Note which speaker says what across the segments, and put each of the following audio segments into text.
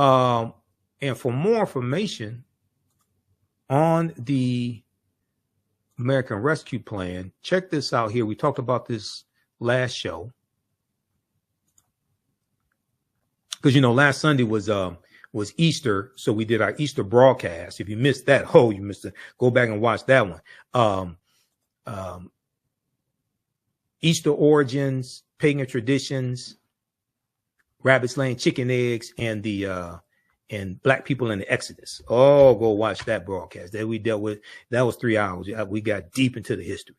Speaker 1: And for more information on the American Rescue Plan, check this out here. We talked about this last show. Because, you know, last Sunday was Easter, so we did our Easter broadcast. If you missed that, you missed it. Go back and watch that one. Easter origins, pagan traditions, rabbits laying chicken eggs, and and black people in the Exodus. Oh, go watch that broadcast that we dealt with. That was 3 hours. We got deep into the history.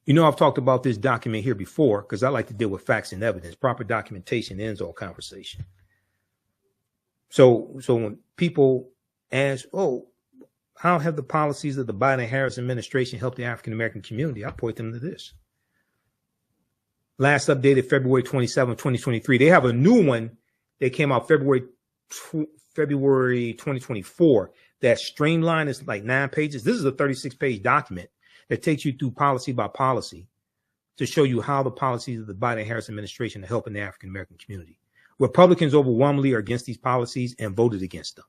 Speaker 1: You know, I've talked about this document here before because I like to deal with facts and evidence. Proper documentation ends all conversation. So when people ask, how have the policies of the Biden-Harris administration helped the African-American community? I point them to this. Last updated February 27, 2023. They have a new one that came out February 2024 that streamlined. It's like 9 pages. This is a 36-page document that takes you through policy by policy to show you how the policies of the Biden-Harris administration are helping the African-American community. Republicans overwhelmingly are against these policies and voted against them,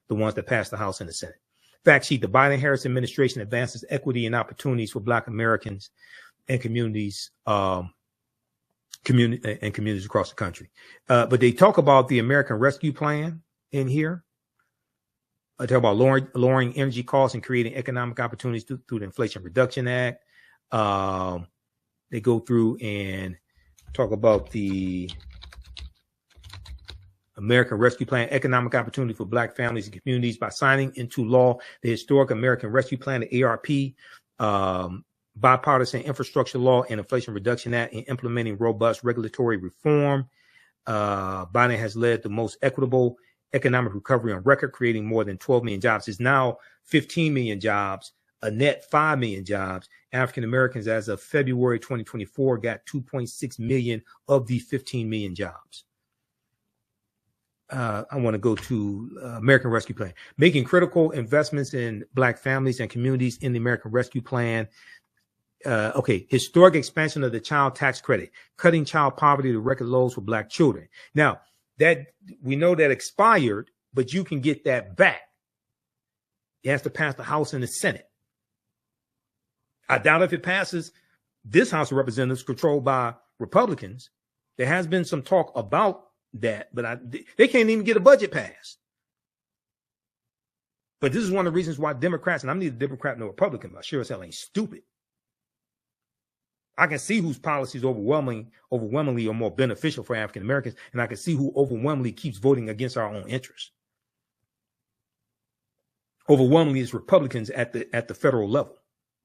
Speaker 1: the ones that passed the House and the Senate. Fact sheet, the Biden-Harris administration advances equity and opportunities for Black Americans and communities communities across the country. But they talk about the American Rescue Plan in here. I talk about lowering energy costs and creating economic opportunities through the Inflation Reduction Act. They go through and talk about the American Rescue Plan, economic opportunity for Black families and communities by signing into law the historic American Rescue Plan, the ARP, bipartisan infrastructure law and Inflation Reduction Act, and implementing robust regulatory reform. Biden has led the most equitable economic recovery on record, creating more than 12 million jobs. It's now 15 million jobs, a net 5 million jobs. African Americans, as of February 2024, got 2.6 million of the 15 million jobs. I want to go to American Rescue Plan, making critical investments in Black families and communities in the American Rescue Plan. Historic expansion of the child tax credit, cutting child poverty to record lows for Black children. Now, that we know that expired, but you can get that back. It has to pass the House and the Senate. I doubt if it passes this House of Representatives controlled by Republicans. There has been some talk about that, but they can't even get a budget passed. But this is one of the reasons why Democrats, and I'm neither Democrat nor Republican, but sure as hell ain't stupid. I can see whose policies overwhelmingly are more beneficial for African Americans, and I can see who overwhelmingly keeps voting against our own interests. Overwhelmingly is Republicans at the federal level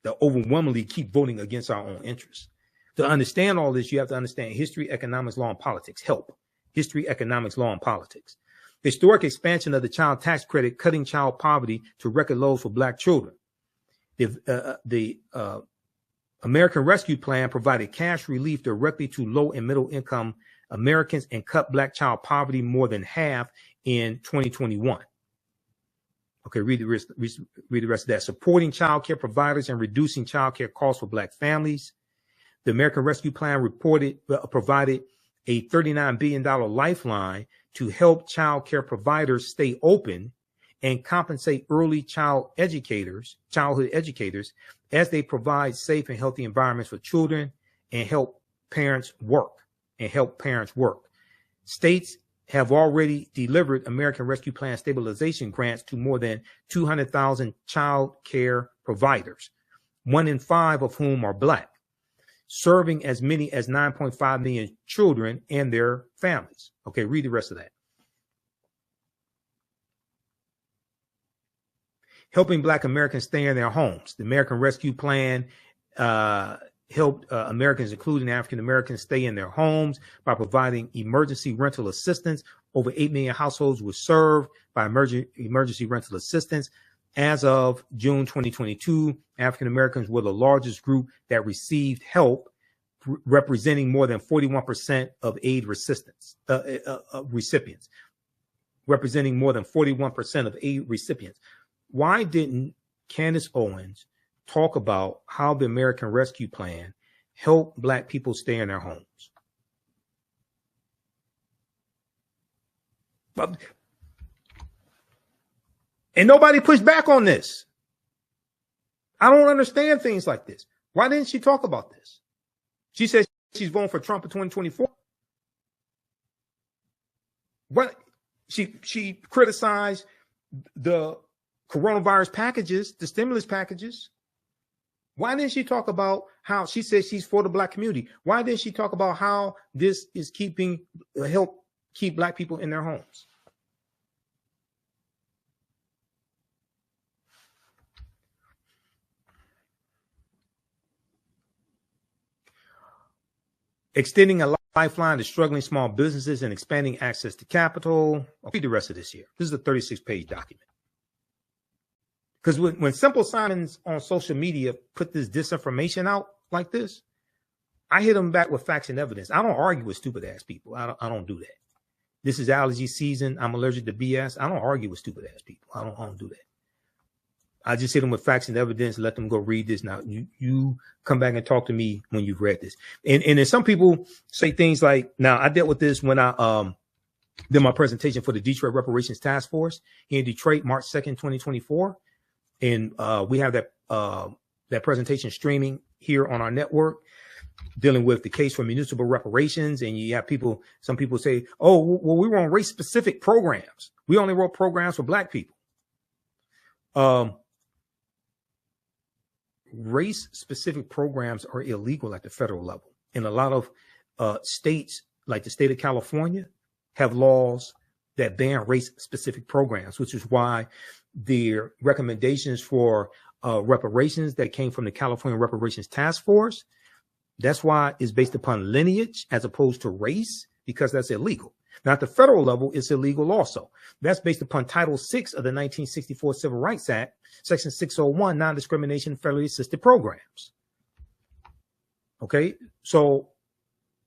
Speaker 1: that overwhelmingly keep voting against our own interests. To understand all this, you have to understand history, economics, law, and politics. Help. History, economics, law, and politics. Historic expansion of the child tax credit, cutting child poverty to record lows for Black children. The American Rescue Plan provided cash relief directly to low and middle income Americans and cut Black child poverty more than half in 2021. Okay, read the rest of that. Supporting child care providers and reducing child care costs for Black families. The American Rescue Plan provided a $39 billion lifeline to help child care providers stay open and compensate early childhood educators as they provide safe and healthy environments for children and help parents work. States have already delivered American Rescue Plan stabilization grants to more than 200,000 child care providers, 1 in 5 of whom are Black, serving as many as 9.5 million children and their families. Okay, read the rest of that. Helping Black Americans stay in their homes. The American Rescue Plan helped Americans, including African Americans, stay in their homes by providing emergency rental assistance. Over 8 million households were served by emergency rental assistance. As of June 2022, African Americans were the largest group that received help, representing more than 41% of aid recipients. Representing more than 41% of aid recipients. Why didn't Candace Owens talk about how the American Rescue Plan helped Black people stay in their homes? And nobody pushed back on this. I don't understand things like this. Why didn't she talk about this? She said she's voting for Trump in 2024. What? She criticized the coronavirus packages, the stimulus packages. Why didn't she talk about how she says she's for the black community? Why didn't she talk about how this is help keep black people in their homes? Extending a lifeline to struggling small businesses and expanding access to capital. I'll read the rest of this here. This is a 36-page document. Because when Simple Simons on social media put this disinformation out like this, I hit them back with facts and evidence. I don't argue with stupid ass people. I don't do that. This is allergy season. I'm allergic to BS. I don't argue with stupid ass people. I don't do that. I just hit them with facts and evidence, let them go read this. Now you come back and talk to me when you've read this. And then some people say things like, now I dealt with this when I did my presentation for the Detroit Reparations Task Force here in Detroit, March 2nd, 2024. And we have that presentation streaming here on our network, dealing with the case for municipal reparations. And you have some people say, oh, well, we were on race specific programs. We only wrote programs for black people. Race specific programs are illegal at the federal level. And a lot of states, like the state of California, have laws that ban race specific programs, which is why their recommendations for reparations that came from the California Reparations Task Force, that's why it's based upon lineage as opposed to race, because that's illegal. Now, at the federal level, it's illegal also. That's based upon Title VI of the 1964 Civil Rights Act, Section 601, non-discrimination federally assisted programs. Okay, so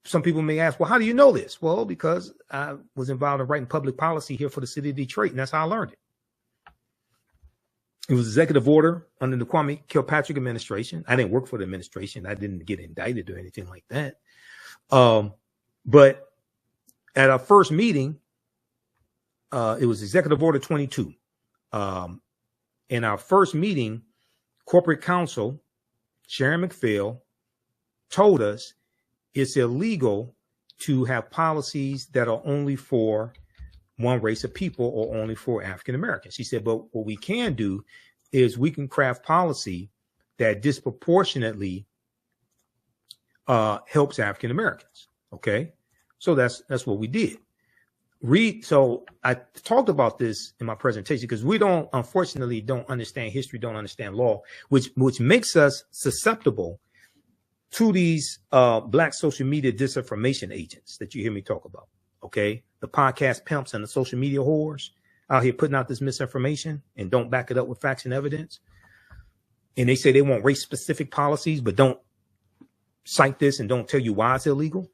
Speaker 1: some people may ask, well, how do you know this? Well, because I was involved in writing public policy here for the city of Detroit, and that's how I learned it. It was executive order under the Kwame Kilpatrick administration. I didn't work for the administration. I didn't get indicted or anything like that. But at our first meeting, it was Executive Order 22. In our first meeting, corporate counsel, Sharon McPhail, told us it's illegal to have policies that are only for one race of people or only for African Americans. She said, but what we can do is we can craft policy that disproportionately helps African Americans. Okay. So that's what we did. So I talked about this in my presentation because we unfortunately don't understand history, don't understand law, which makes us susceptible to these black social media disinformation agents that you hear me talk about. Okay. The podcast pimps and the social media whores out here putting out this misinformation and don't back it up with facts and evidence. And they say they want race specific policies, but don't cite this and don't tell you why it's illegal.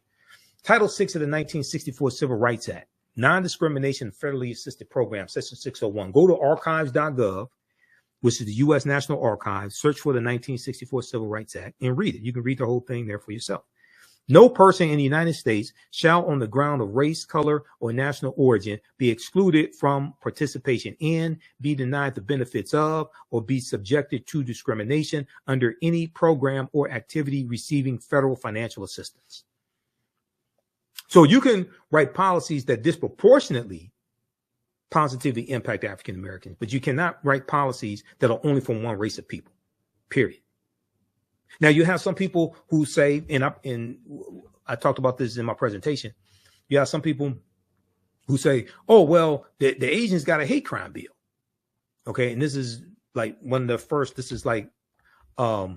Speaker 1: Title VI of the 1964 Civil Rights Act, non-discrimination federally assisted program, Section 601. Go to archives.gov, which is the U.S. National Archives, search for the 1964 Civil Rights Act and read it. You can read the whole thing there for yourself. No person in the United States shall, on the ground of race, color, or national origin, be excluded from participation in, be denied the benefits of, or be subjected to discrimination under any program or activity receiving federal financial assistance. So you can write policies that disproportionately positively impact African Americans, but you cannot write policies that are only for one race of people, period. Now, you have some people who say, and I talked about this in my presentation, you have some people who say, oh, well, the Asians got a hate crime bill. Okay, and this is like one of the first, this is like a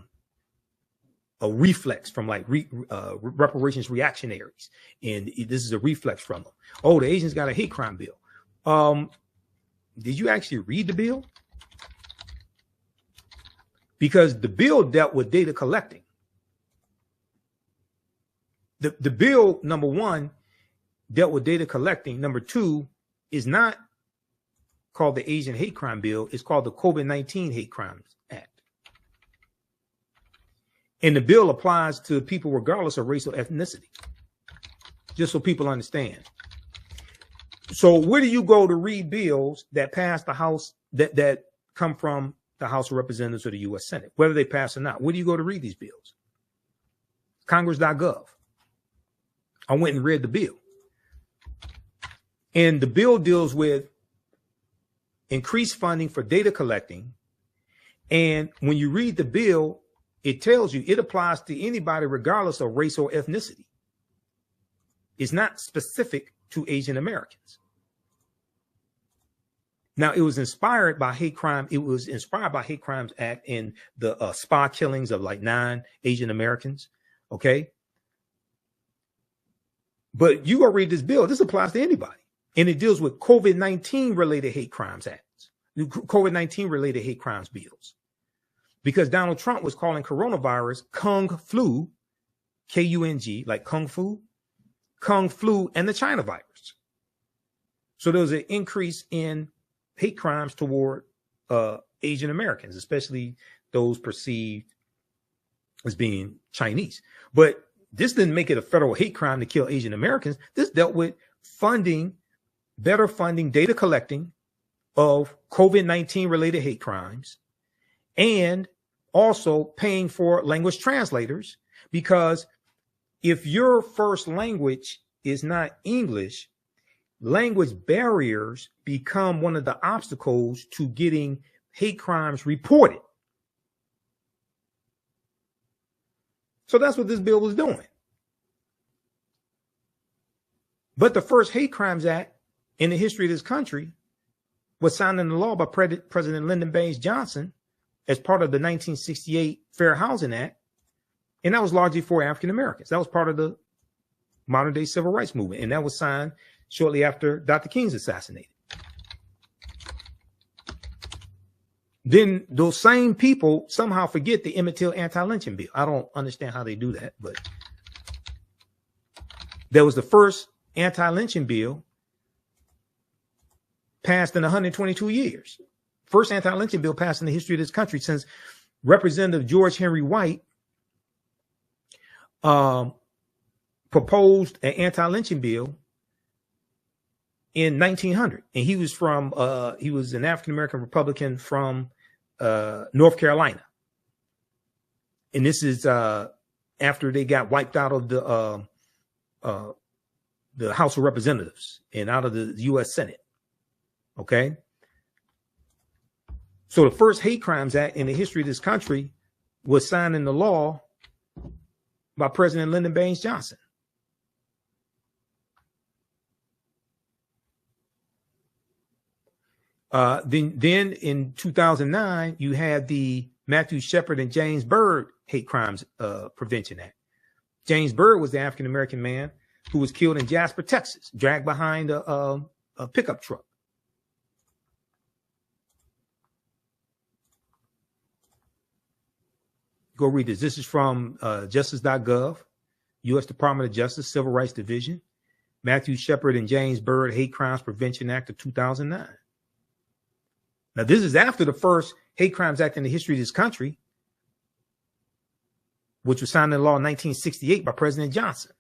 Speaker 1: reflex from like reparations reactionaries. And this is a reflex from them. Oh, the Asians got a hate crime bill. Did you actually read the bill? Because the bill dealt with data collecting. The bill, number one, dealt with data collecting. Number two, is not called the Asian Hate Crime Bill. It's called the COVID-19 Hate Crimes Act. And the bill applies to people regardless of race or ethnicity. Just so people understand. So where do you go to read bills that pass the House that come from the House of Representatives or the U.S. Senate, whether they pass or not? Where do you go to read these bills? Congress.gov. I went and read the bill. And the bill deals with increased funding for data collecting. And when you read the bill, it tells you it applies to anybody regardless of race or ethnicity. It's not specific to Asian Americans. Now, it was inspired by hate crime. It was inspired by Hate Crimes Act and the spa killings of like 9 Asian Americans. Okay. But you go read this bill. This applies to anybody. And it deals with COVID-19 related hate crimes acts, COVID-19 related hate crimes bills. Because Donald Trump was calling coronavirus Kung Flu, K-U-N-G, like Kung Fu, and the China virus. So there was an increase in hate crimes toward Asian Americans, especially those perceived as being Chinese. But this didn't make it a federal hate crime to kill Asian Americans. This dealt with funding, better funding, data collecting of COVID-19 related hate crimes, and also paying for language translators, because if your first language is not English, language barriers become one of the obstacles to getting hate crimes reported. So that's what this bill was doing. But the first Hate Crimes Act in the history of this country was signed into law by President Lyndon Baines Johnson as part of the 1968 Fair Housing Act. And that was largely for African Americans. That was part of the modern day civil rights movement. And that was signed shortly after Dr. King's assassinated. Then those same people somehow forget the Emmett Till anti-lynching bill. I don't understand how they do that, but there was the first anti-lynching bill passed in 122 years. First anti-lynching bill passed in the history of this country since Representative George Henry White proposed an anti-lynching bill in 1900. And he was an African-American Republican from North Carolina. And this is after they got wiped out of the House of Representatives and out of the U.S. Senate. Okay. So the first Hate Crimes Act in the history of this country was signed into law by President Lyndon Baines Johnson. Then in 2009, you had the Matthew Shepard and James Byrd Hate Crimes Prevention Act. James Byrd was the African-American man who was killed in Jasper, Texas, dragged behind a pickup truck. Go read this. This is from justice.gov, U.S. Department of Justice, Civil Rights Division, Matthew Shepard and James Byrd Hate Crimes Prevention Act of 2009. Now, this is after the first Hate Crimes Act in the history of this country, which was signed into law in 1968 by President Johnson.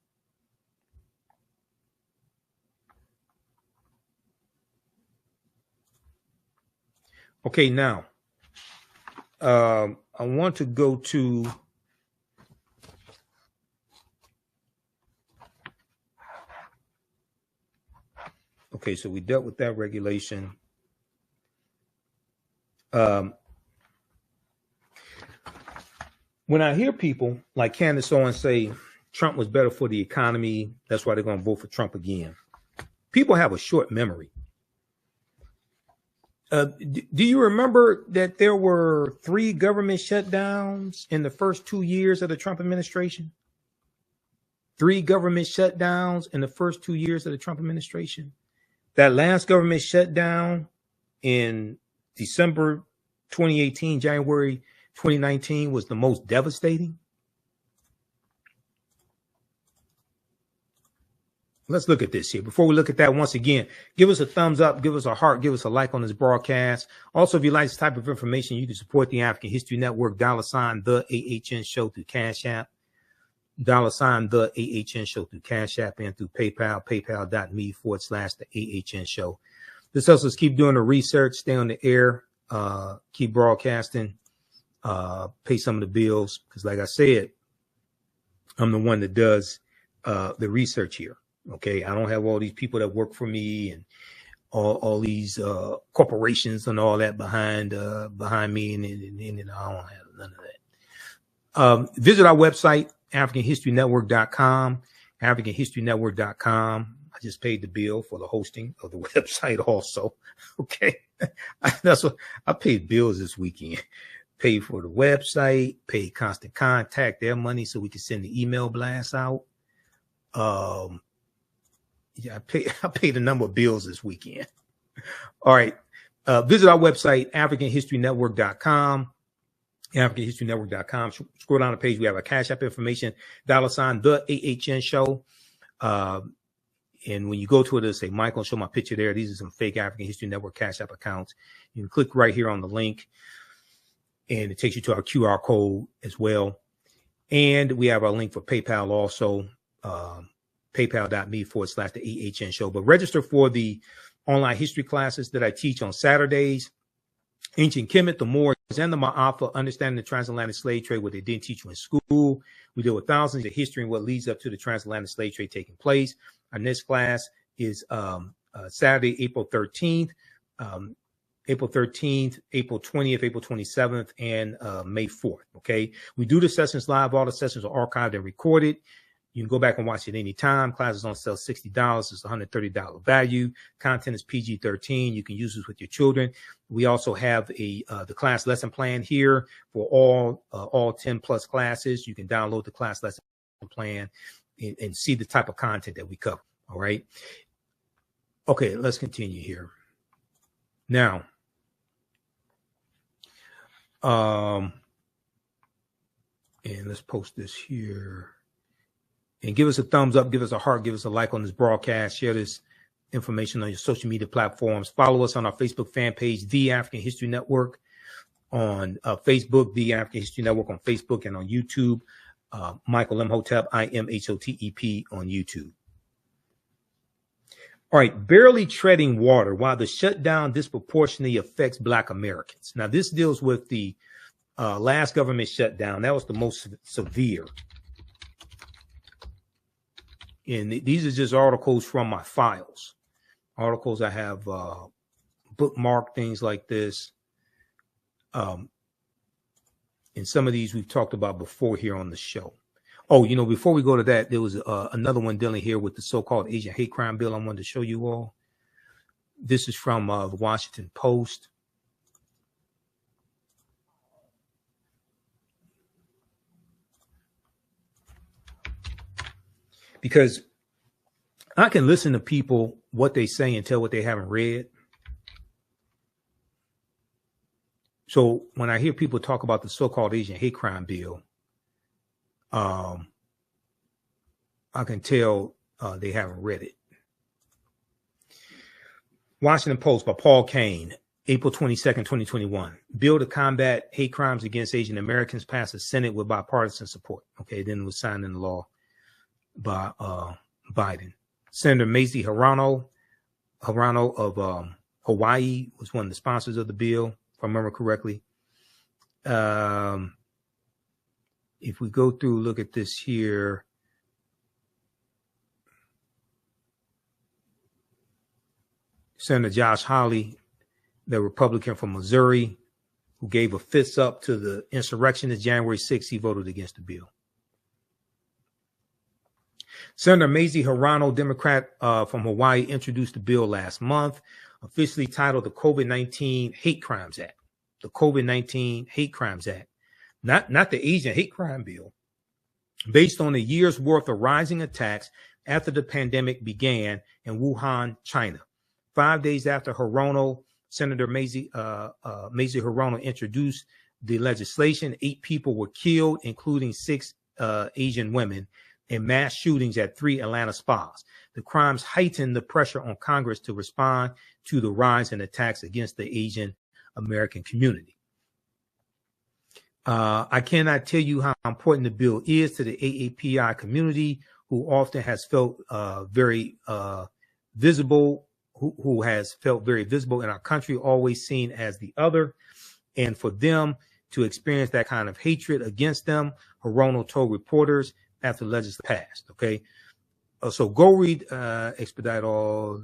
Speaker 1: Okay, now, I want to go to so we dealt with that regulation. When I hear people like Candace Owens say Trump was better for the economy, that's why they're going to vote for Trump again, people have a short memory. Do you remember that there were 3 government shutdowns in the first 2 years of the Trump administration? 3 government shutdowns in the first 2 years of the Trump administration. That last government shutdown in December 2018, January 2019 was the most devastating. Let's look at this here. Before we look at that, once again, give us a thumbs up, give us a heart, give us a like on this broadcast. Also, if you like this type of information, you can support the African History Network, $, the AHN show through Cash App. $ the AHN show through Cash App and through PayPal, paypal.me/the AHN show. This helps us keep doing the research, stay on the air, keep broadcasting, pay some of the bills. Because like I said, I'm the one that does the research here. Okay. I don't have all these people that work for me and all these corporations and all that behind me. And I don't have none of that. Visit our website, AfricanHistoryNetwork.com, AfricanHistoryNetwork.com. I just paid the bill for the hosting of the website also. Okay. That's what I paid bills this weekend. Paid for the website, paid Constant Contact their money so we can send the email blasts out. Yeah, I paid a number of bills this weekend. All right. Visit our website, AfricanHistoryNetwork.com. AfricanHistoryNetwork.com. Scroll down the page. We have our Cash App information, $ the AHN show. And when you go to it, it'll say Michael, show my picture there. These are some fake African History Network Cash App accounts. You can click right here on the link, and it takes you to our QR code as well. And we have our link for PayPal also, paypal.me/the AHN show. But register for the online history classes that I teach on Saturdays. Ancient Kemet, the Moors, and the Ma'afa, understanding the transatlantic slave trade, what they didn't teach you in school. We deal with thousands of history and what leads up to the transatlantic slave trade taking place. Our next class is Saturday, April 13th, April 20th, April 27th, and May 4th. Okay. We do the sessions live. All the sessions are archived and recorded. You can go back and watch it anytime. Classes on sale $60. It's $130 value. Content is PG-13. You can use this with your children. We also have the class lesson plan here for all 10 plus classes. You can download the class lesson plan and see the type of content that we cover. All right. Okay, let's continue here. Now, and let's post this here. And give us a thumbs up, give us a heart, give us a like on this broadcast. Share this information on your social media platforms. Follow us on our Facebook fan page, The African History Network, on Facebook, The African History Network on Facebook, and on YouTube, Michael Imhotep, IMHOTEP on YouTube. All right, barely treading water while the shutdown disproportionately affects Black Americans. Now, this deals with the last government shutdown. That was the most severe. And these are just articles from my files. Articles I have bookmarked, things like this. And some of these we've talked about before here on the show. Oh, you know, before we go to that, there was another one dealing here with the so-called Asian hate crime bill I wanted to show you all. This is from the Washington Post. Because I can listen to people, what they say, and tell what they haven't read. So when I hear people talk about the so-called Asian hate crime bill, I can tell they haven't read it. Washington Post by Paul Kane, April 22nd, 2021. Bill to combat hate crimes against Asian Americans passed the Senate with bipartisan support. Okay, then it was signed into law by Biden. Senator Mazie Hirono of Hawaii was one of the sponsors of the bill, if I remember correctly. If we go through, look at this here. Senator Josh Hawley, the Republican from Missouri, who gave a fist up to the insurrection of January 6th, he voted against the bill. Senator Mazie Hirono, Democrat from Hawaii, introduced the bill last month, officially titled the COVID-19 Hate Crimes Act. The COVID-19 Hate Crimes Act, not the Asian hate crime bill, based on a year's worth of rising attacks after the pandemic began in Wuhan, China. 5 days after Hirono, Senator Mazie Hirono introduced the legislation, 8 people were killed, including 6 Asian women, in mass shootings at 3 Atlanta spas. The crimes heightened the pressure on Congress to respond to the rise in attacks against the Asian American community. I cannot tell you how important the bill is to the AAPI community, who often has felt very visible, who has felt very visible in our country, always seen as the other. And for them to experience that kind of hatred against them, Hirono told reporters after the legislation passed. Okay. So go read, expedite all.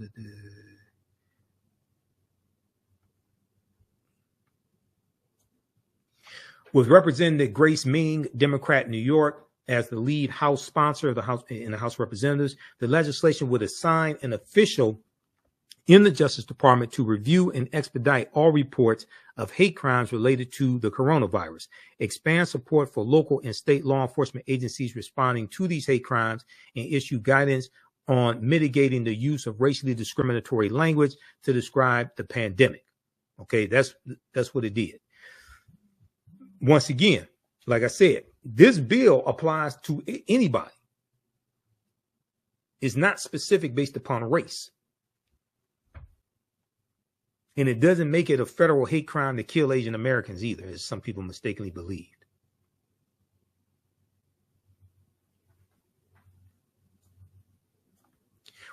Speaker 1: With Representative Grace Ming, Democrat, New York, as the lead House sponsor of the House in the House of Representatives, the legislation would assign an official in the Justice Department to review and expedite all reports of hate crimes related to the coronavirus, expand support for local and state law enforcement agencies responding to these hate crimes, and issue guidance on mitigating the use of racially discriminatory language to describe the pandemic. Okay, that's what it did. Once again, like I said, this bill applies to anybody. It's not specific based upon race. And it doesn't make it a federal hate crime to kill Asian Americans either, as some people mistakenly believed.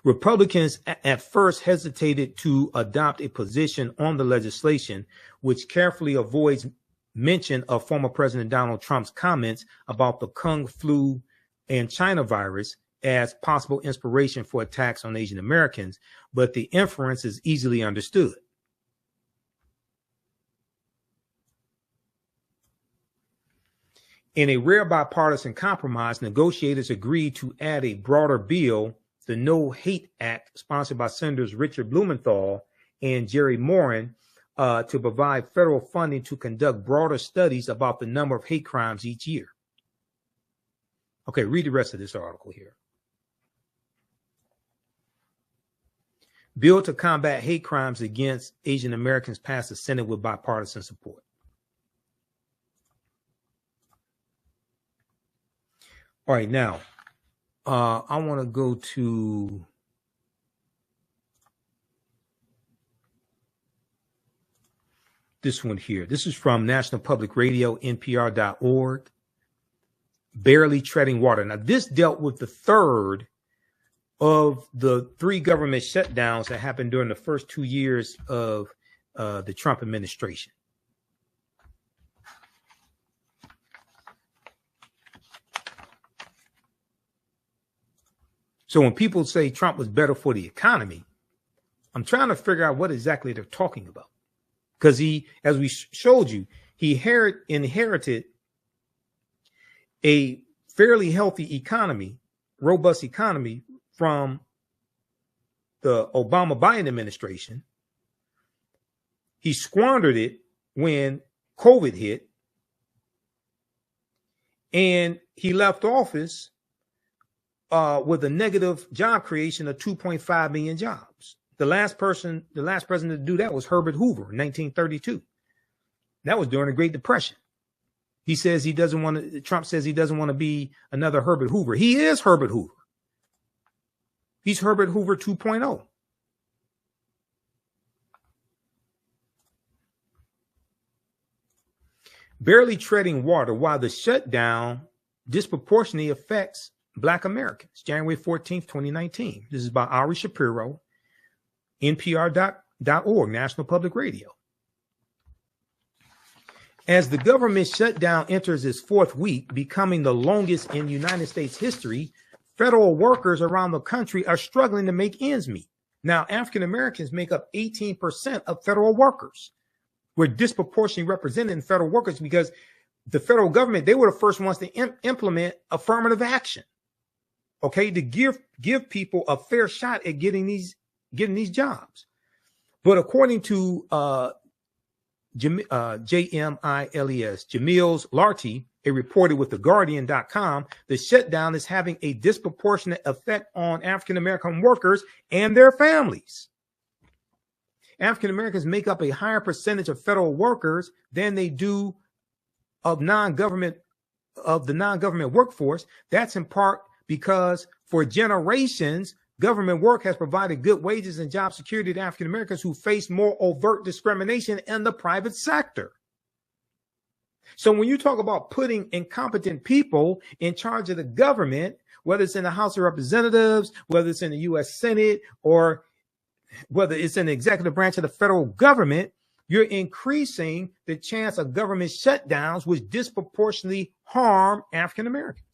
Speaker 1: Republicans at first hesitated to adopt a position on the legislation, which carefully avoids mention of former President Donald Trump's comments about the Kung flu and China virus as possible inspiration for attacks on Asian Americans, but the inference is easily understood. In a rare bipartisan compromise, negotiators agreed to add a broader bill, the No Hate Act, sponsored by Senators Richard Blumenthal and Jerry Moran, to provide federal funding to conduct broader studies about the number of hate crimes each year. Okay, read the rest of this article here. Bill to combat hate crimes against Asian Americans passed the Senate with bipartisan support. All right, now, I want to go to this one here. This is from National Public Radio, NPR.org. Barely treading water. Now, this dealt with the third of the 3 government shutdowns that happened during the first 2 years of the Trump administration. So when people say Trump was better for the economy, I'm trying to figure out what exactly they're talking about. Because he, as we showed you, he inherited a fairly healthy economy, robust economy from the Obama-Biden administration. He squandered it when COVID hit, and he left office with a negative job creation of 2.5 million jobs. The last president to do that was Herbert Hoover in 1932. That was during the Great Depression. He says he doesn't want to, Trump says he doesn't want to be another Herbert Hoover. He is Herbert Hoover. He's Herbert Hoover 2.0. Barely treading water while the shutdown disproportionately affects Black Americans. January 14th, 2019. This is by Ari Shapiro, NPR.org, National Public Radio. As the government shutdown enters its 4th week, becoming the longest in United States history, federal workers around the country are struggling to make ends meet. Now, African Americans make up 18% of federal workers. We're disproportionately represented in federal workers because the federal government, they were the first ones to implement affirmative action. Okay, to give people a fair shot at getting these jobs. But according to JMILES, Jamil Larty, a reporter with TheGuardian.com, the shutdown is having a disproportionate effect on African American workers and their families. African Americans make up a higher percentage of federal workers than they do of the non-government workforce. That's in part because for generations, government work has provided good wages and job security to African Americans who face more overt discrimination in the private sector. So when you talk about putting incompetent people in charge of the government, whether it's in the House of Representatives, whether it's in the U.S. Senate, or whether it's in the executive branch of the federal government, you're increasing the chance of government shutdowns, which disproportionately harm African Americans.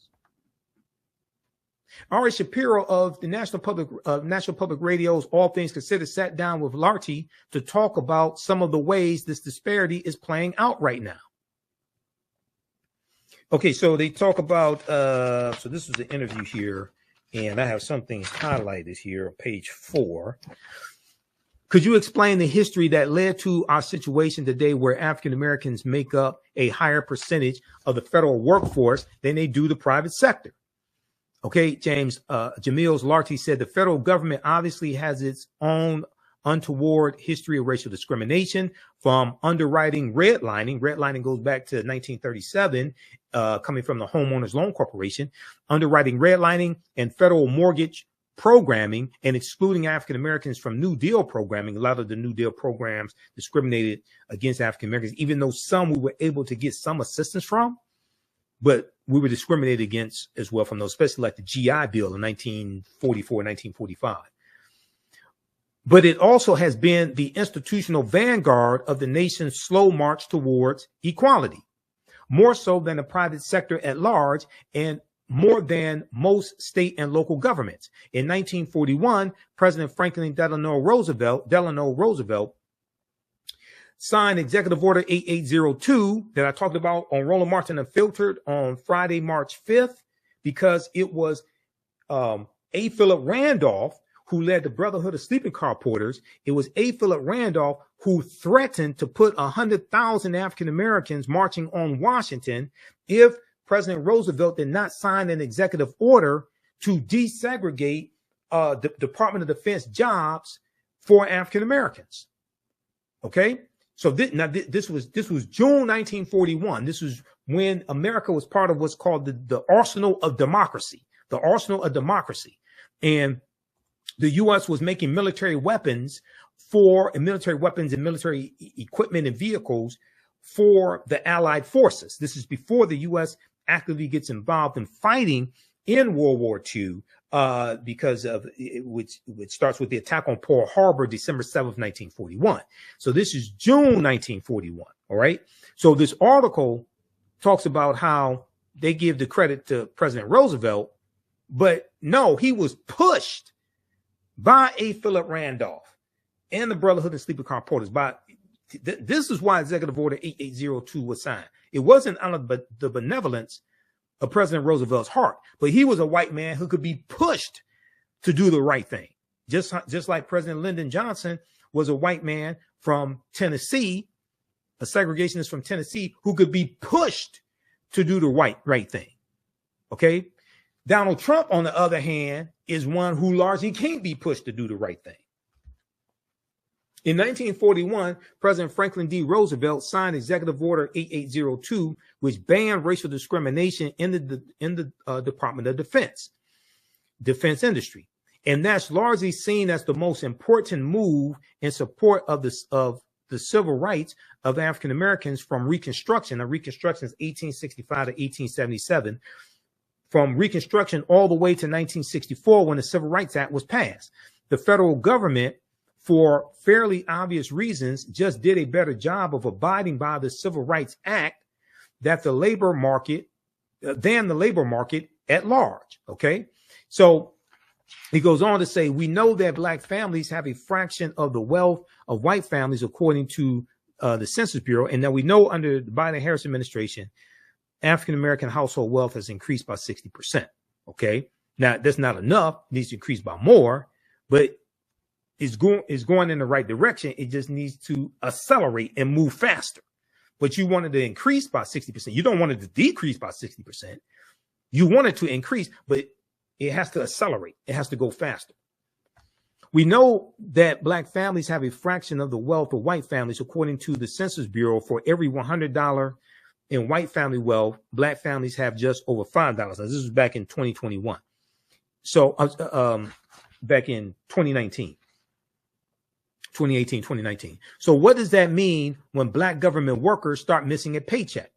Speaker 1: Ari Shapiro of the National Public Radio's All Things Considered sat down with Larty to talk about some of the ways this disparity is playing out right now. Okay, so they talk about, so this was an interview here, and I have some things highlighted here on page 4. Could you explain the history that led to our situation today where African Americans make up a higher percentage of the federal workforce than they do the private sector? Okay, James, Jamil Larty said the federal government obviously has its own untoward history of racial discrimination, from underwriting redlining. Redlining goes back to 1937, coming from the Homeowners Loan Corporation, underwriting redlining and federal mortgage programming and excluding African Americans from New Deal programming. A lot of the New Deal programs discriminated against African Americans, even though some we were able to get some assistance from, but we were discriminated against as well from those, especially like the GI Bill in 1944, 1945. But it also has been the institutional vanguard of the nation's slow march towards equality, more so than the private sector at large and more than most state and local governments. In 1941, President Franklin Delano Roosevelt signed Executive Order 8802 that I talked about on Roland Martin Unfiltered on Friday, March 5th, because it was A. Philip Randolph who led the Brotherhood of Sleeping Car Porters. It was A. Philip Randolph who threatened to put 100,000 African Americans marching on Washington if President Roosevelt did not sign an executive order to desegregate the Department of Defense jobs for African Americans. Okay, so this was June 1941. This was when America was part of what's called the arsenal of democracy, the arsenal of democracy, and the U.S. was making military weapons and military equipment and vehicles for the Allied forces. This is before the U.S. actively gets involved in fighting in World War II, because of which starts with the attack on Pearl Harbor, December 7th, 1941. So this is June 1941. All right. So this article talks about how they give the credit to President Roosevelt, but no, he was pushed by A. Philip Randolph and the Brotherhood of Sleeping Car Porters. This is why Executive Order 8802 was signed. It wasn't out of the benevolence of President Roosevelt's heart, but he was a white man who could be pushed to do the right thing. Just like President Lyndon Johnson was a white man from Tennessee, a segregationist from Tennessee, who could be pushed to do the right thing. Okay. Donald Trump, on the other hand, is one who largely can't be pushed to do the right thing. In 1941, President Franklin D. Roosevelt signed Executive Order 8802, which banned racial discrimination in the Department of Defense industry. And that's largely seen as the most important move in support of the civil rights of African Americans from Reconstruction. Now, Reconstruction is 1865 to 1877. From Reconstruction all the way to 1964, when the Civil Rights Act was passed. The federal government, for fairly obvious reasons, just did a better job of abiding by the Civil Rights Act than the labor market at large. Okay, so he goes on to say, we know that Black families have a fraction of the wealth of white families, according to the Census Bureau, and now we know under the Biden-Harris administration, African-American household wealth has increased by 60%. Okay. Now that's not enough. It needs to increase by more, but it's going in the right direction. It just needs to accelerate and move faster. But you wanted to increase by 60%. You don't want it to decrease by 60%. You want it to increase, but it has to accelerate. It has to go faster. We know that Black families have a fraction of the wealth of white families, according to the Census Bureau. For every $100 in white family wealth, Black families have just over $5. Now, this was back in 2021. So back in 2018, 2019. So what does that mean when Black government workers start missing a paycheck?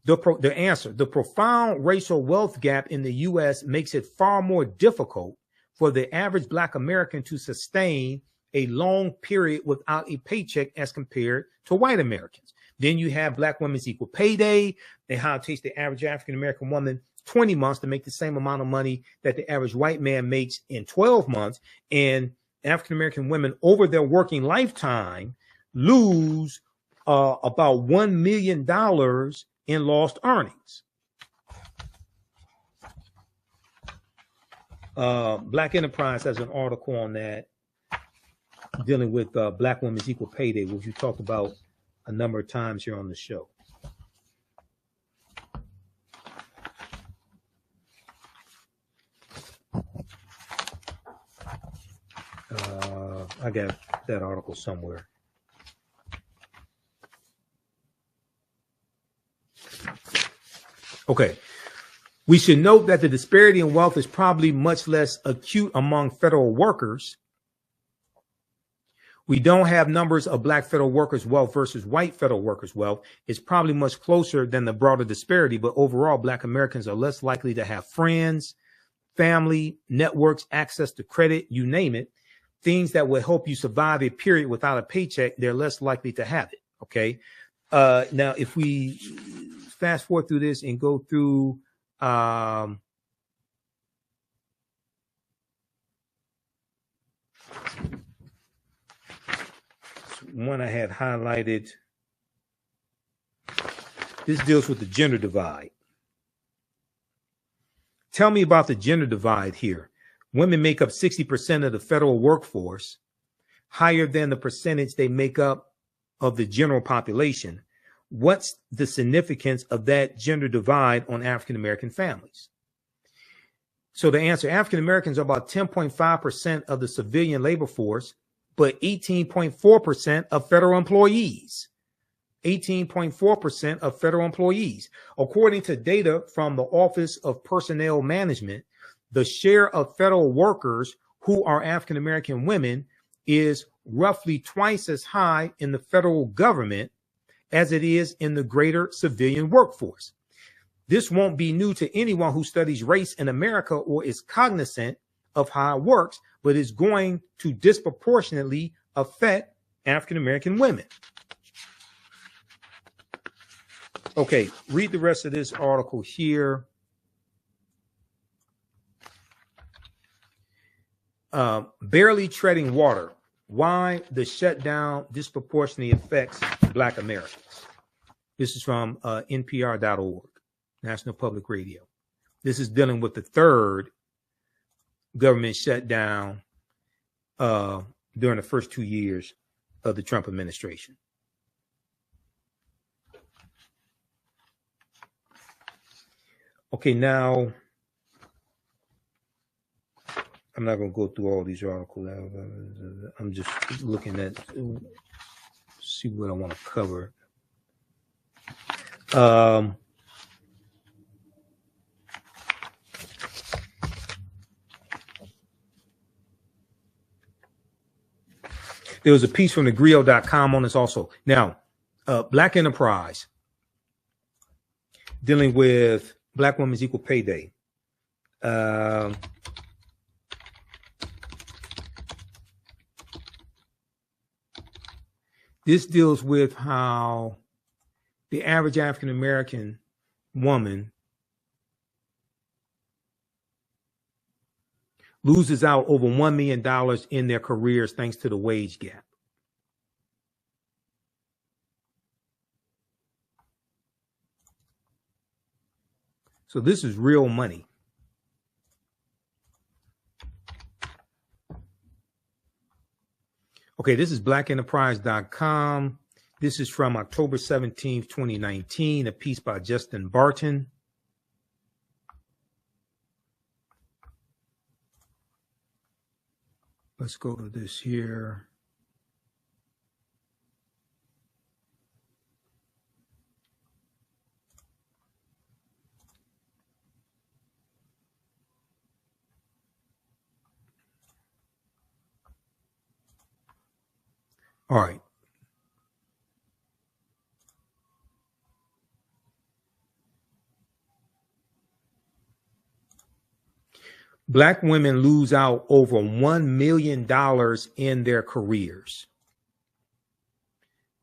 Speaker 1: The answer: the profound racial wealth gap in the U.S. makes it far more difficult for the average Black American to sustain a long period without a paycheck as compared to white Americans. Then you have Black women's equal pay day. And how it takes the average African American woman 20 months to make the same amount of money that the average white man makes in 12 months. And African American women over their working lifetime lose about $1 million in lost earnings. Black Enterprise has an article on that dealing with Black women's equal pay day, which you talked about a number of times here on the show. I got that article somewhere. Okay. We should note that the disparity in wealth is probably much less acute among federal workers. We don't have numbers of Black federal workers' wealth versus white federal workers' wealth. It's probably much closer than the broader disparity, but overall, Black Americans are less likely to have friends, family, networks, access to credit, you name it, things that will help you survive a period without a paycheck. They're less likely to have it. Okay. Now, if we fast forward through this and go through one I had highlighted. This deals with the gender divide. Tell me about the gender divide here. Women make up 60% of the federal workforce, higher than the percentage they make up of the general population. What's the significance of that gender divide on African American families? So the answer: African Americans are about 10.5% of the civilian labor force, but 18.4% of federal employees. 18.4% of federal employees. According to data from the Office of Personnel Management, the share of federal workers who are African American women is roughly twice as high in the federal government as it is in the greater civilian workforce. This won't be new to anyone who studies race in America or is cognizant of how it works, but is going to disproportionately affect African American women. Okay, read the rest of this article here. Barely treading water. Why the shutdown disproportionately affects Black Americans. This is from NPR.org, National Public Radio. This is dealing with the third government shutdown during the first 2 years of the Trump administration. Okay, now I'm not going to go through all these articles. I'm just looking at, see what I want to cover. There was a piece from thegrio.com on this also. Now, Black Enterprise, dealing with Black women's equal pay day. This deals with how the average African American woman loses out over $1 million in their careers thanks to the wage gap. So this is real money. Okay, this is blackenterprise.com. This is from October 17th, 2019, a piece by Justin Barton. Let's go to this here. All right. Black women lose out over $1 million in their careers.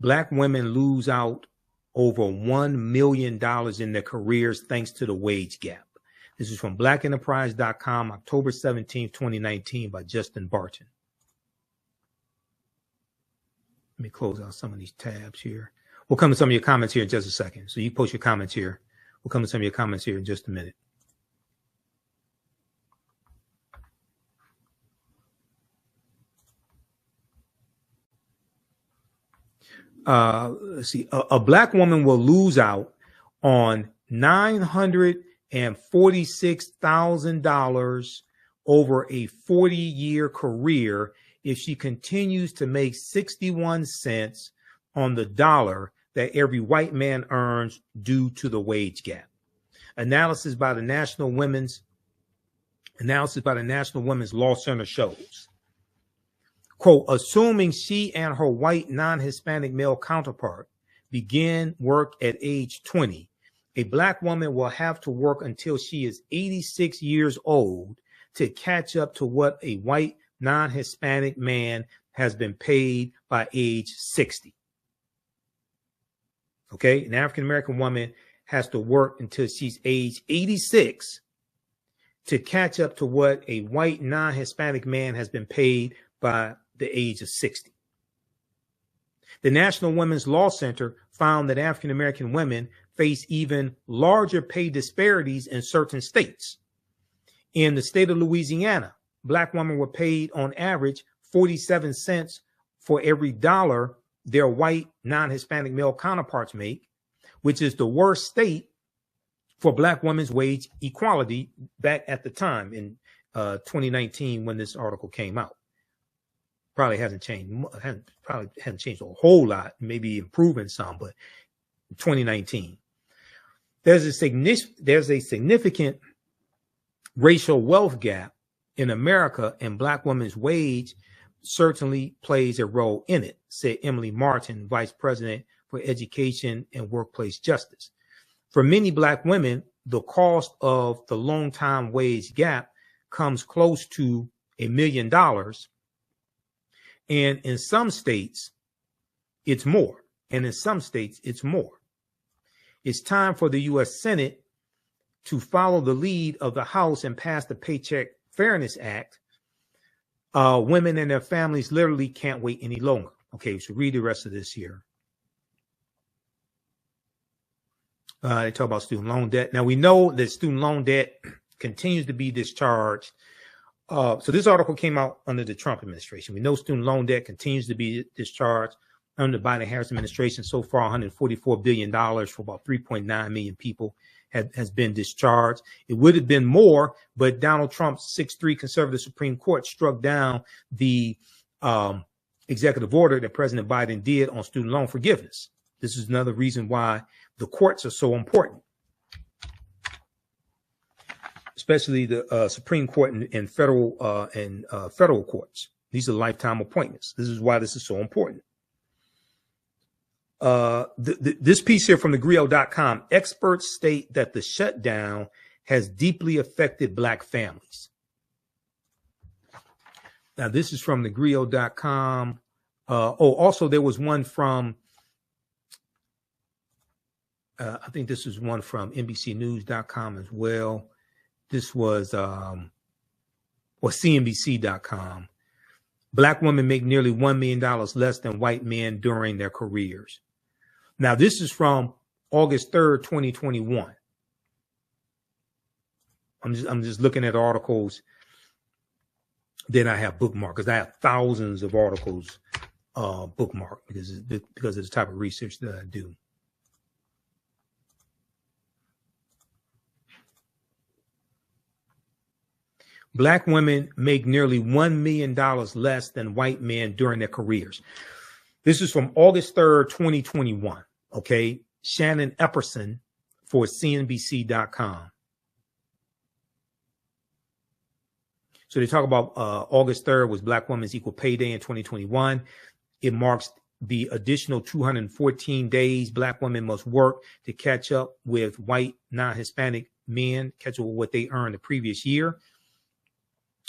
Speaker 1: Black women lose out over $1 million in their careers thanks to the wage gap. This is from blackenterprise.com, October 17th, 2019, by Justin Barton. Let me close out some of these tabs here. We'll come to some of your comments here in just a second. So you post your comments here. We'll come to some of your comments here in just a minute. Let's see. A black woman will lose out on $946,000 over a 40-year career if she continues to make 61 cents on the dollar that every white man earns due to the wage gap. Analysis by the National Women's Law Center shows, quote, assuming she and her white non-Hispanic male counterpart begin work at age 20, a black woman will have to work until she is 86 years old to catch up to what a white non-Hispanic man has been paid by age 60. Okay, an African-American woman has to work until she's age 86 to catch up to what a white non-Hispanic man has been paid by the age of 60. The National Women's Law Center found that African-American women face even larger pay disparities in certain states. In the state of Louisiana, black women were paid on average 47 cents for every dollar their white non-Hispanic male counterparts make, which is the worst state for black women's wage equality back at the time in 2019 when this article came out. Probably hasn't changed a whole lot, maybe improving some, but 2019. There's a significant racial wealth gap in America, and black women's wage certainly plays a role in it, said Emily Martin, Vice President for Education and Workplace Justice. For many black women, the cost of the long time wage gap comes close to $1 million. And in some states, it's more. And in some states, it's more. It's time for the U.S. Senate to follow the lead of the House and pass the Paycheck Fairness Act. Women and their families literally can't wait any longer. Okay, so read the rest of this here. They talk about student loan debt. Now, we know that student loan debt continues to be discharged. So this article came out under the Trump administration. We know student loan debt continues to be discharged under the Biden-Harris administration. So far, $144 billion for about 3.9 million people has been discharged. It would have been more, but Donald Trump's 6-3 conservative Supreme Court struck down the executive order that President Biden did on student loan forgiveness. This is another reason why the courts are so important, especially the Supreme Court and federal courts. These are lifetime appointments. This is why this is so important. This piece here from thegrio.com, experts state that the shutdown has deeply affected black families. Now, this is from thegrio.com. Also, there was one from, I think this is one from NBCnews.com as well. This was, or CNBC.com. Black women make nearly $1 million less than white men during their careers. Now, this is from August 3rd, 2021. I'm just looking at articles. Then I have bookmarked because I have thousands of articles bookmarked because of the type of research that I do. Black women make nearly $1 million less than white men during their careers. This is from August 3rd, 2021. Okay. Shannon Epperson for CNBC.com. So they talk about August 3rd was Black Women's Equal Pay Day in 2021. It marks the additional 214 days black women must work to catch up with white non-Hispanic men, catch up with what they earned the previous year.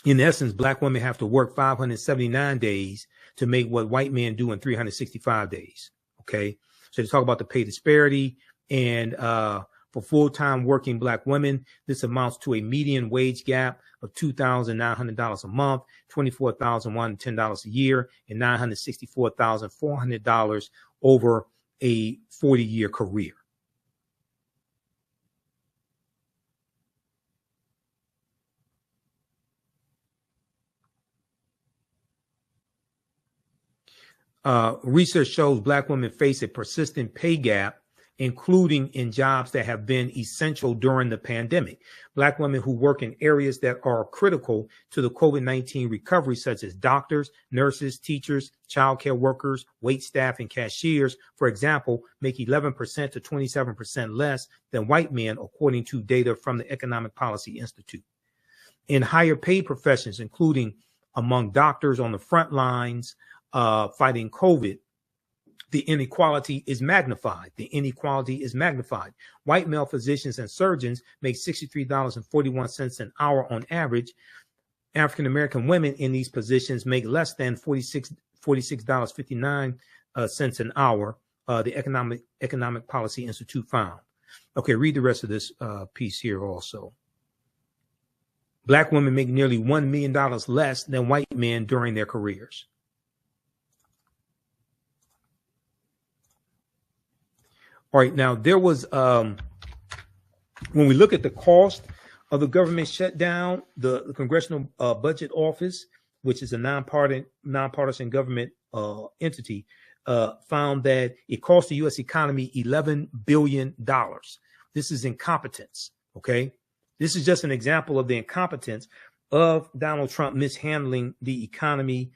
Speaker 1: In essence, black women have to work 579 days to make what white men do in 365 days. Okay. So they talk about the pay disparity, and for full-time working black women, this amounts to a median wage gap of $2,900 a month, $24,110 a year, and $964,400 over a 40-year career. Research shows black women face a persistent pay gap, including in jobs that have been essential during the pandemic. Black women who work in areas that are critical to the COVID-19 recovery, such as doctors, nurses, teachers, childcare workers, wait staff, and cashiers, for example, make 11% to 27% less than white men, according to data from the Economic Policy Institute. In higher paid professions, including among doctors on the front lines fighting COVID, the inequality is magnified. The inequality is magnified. White male physicians and surgeons make $63.41 an hour on average. African-American women in these positions make less than $46.59 an hour, the Economic Policy Institute found. Okay, read the rest of this piece here also. Black women make nearly $1 million less than white men during their careers. All right, now there was, when we look at the cost of the government shutdown, the Congressional Budget Office, which is a nonpartisan government entity, found that it cost the U.S. economy $11 billion. This is incompetence, okay? This is just an example of the incompetence of Donald Trump mishandling the economy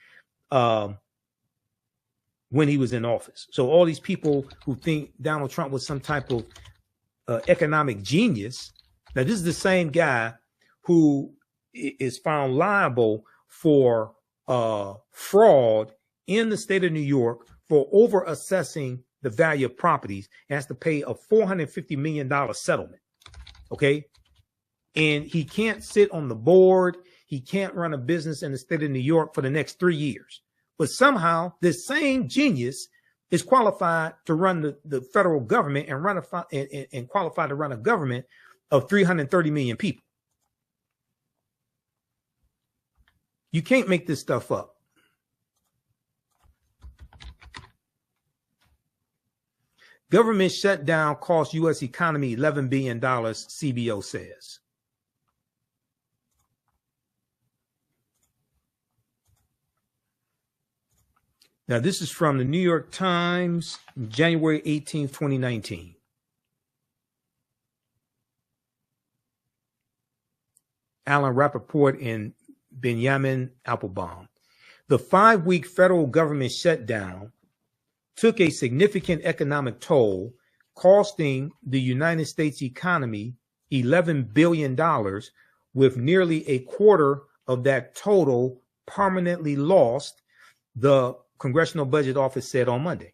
Speaker 1: when he was in office. So all these people who think Donald Trump was some type of economic genius, now this is the same guy who is found liable for fraud in the state of New York for over assessing the value of properties, and has to pay a $450 million settlement. Okay. And he can't sit on the board. He can't run a business in the state of New York for the next 3 years. But somehow this same genius is qualified to run the federal government and qualified to run a government of 330 million people. You can't make this stuff up. Government shutdown cost U.S. economy $11 billion, CBO says. Now, this is from the New York Times, January 18th, 2019. Alan Rappaport and Benjamin Applebaum. The 5-week federal government shutdown took a significant economic toll, costing the United States economy $11 billion, with nearly a quarter of that total permanently lost, the Congressional Budget Office said on Monday.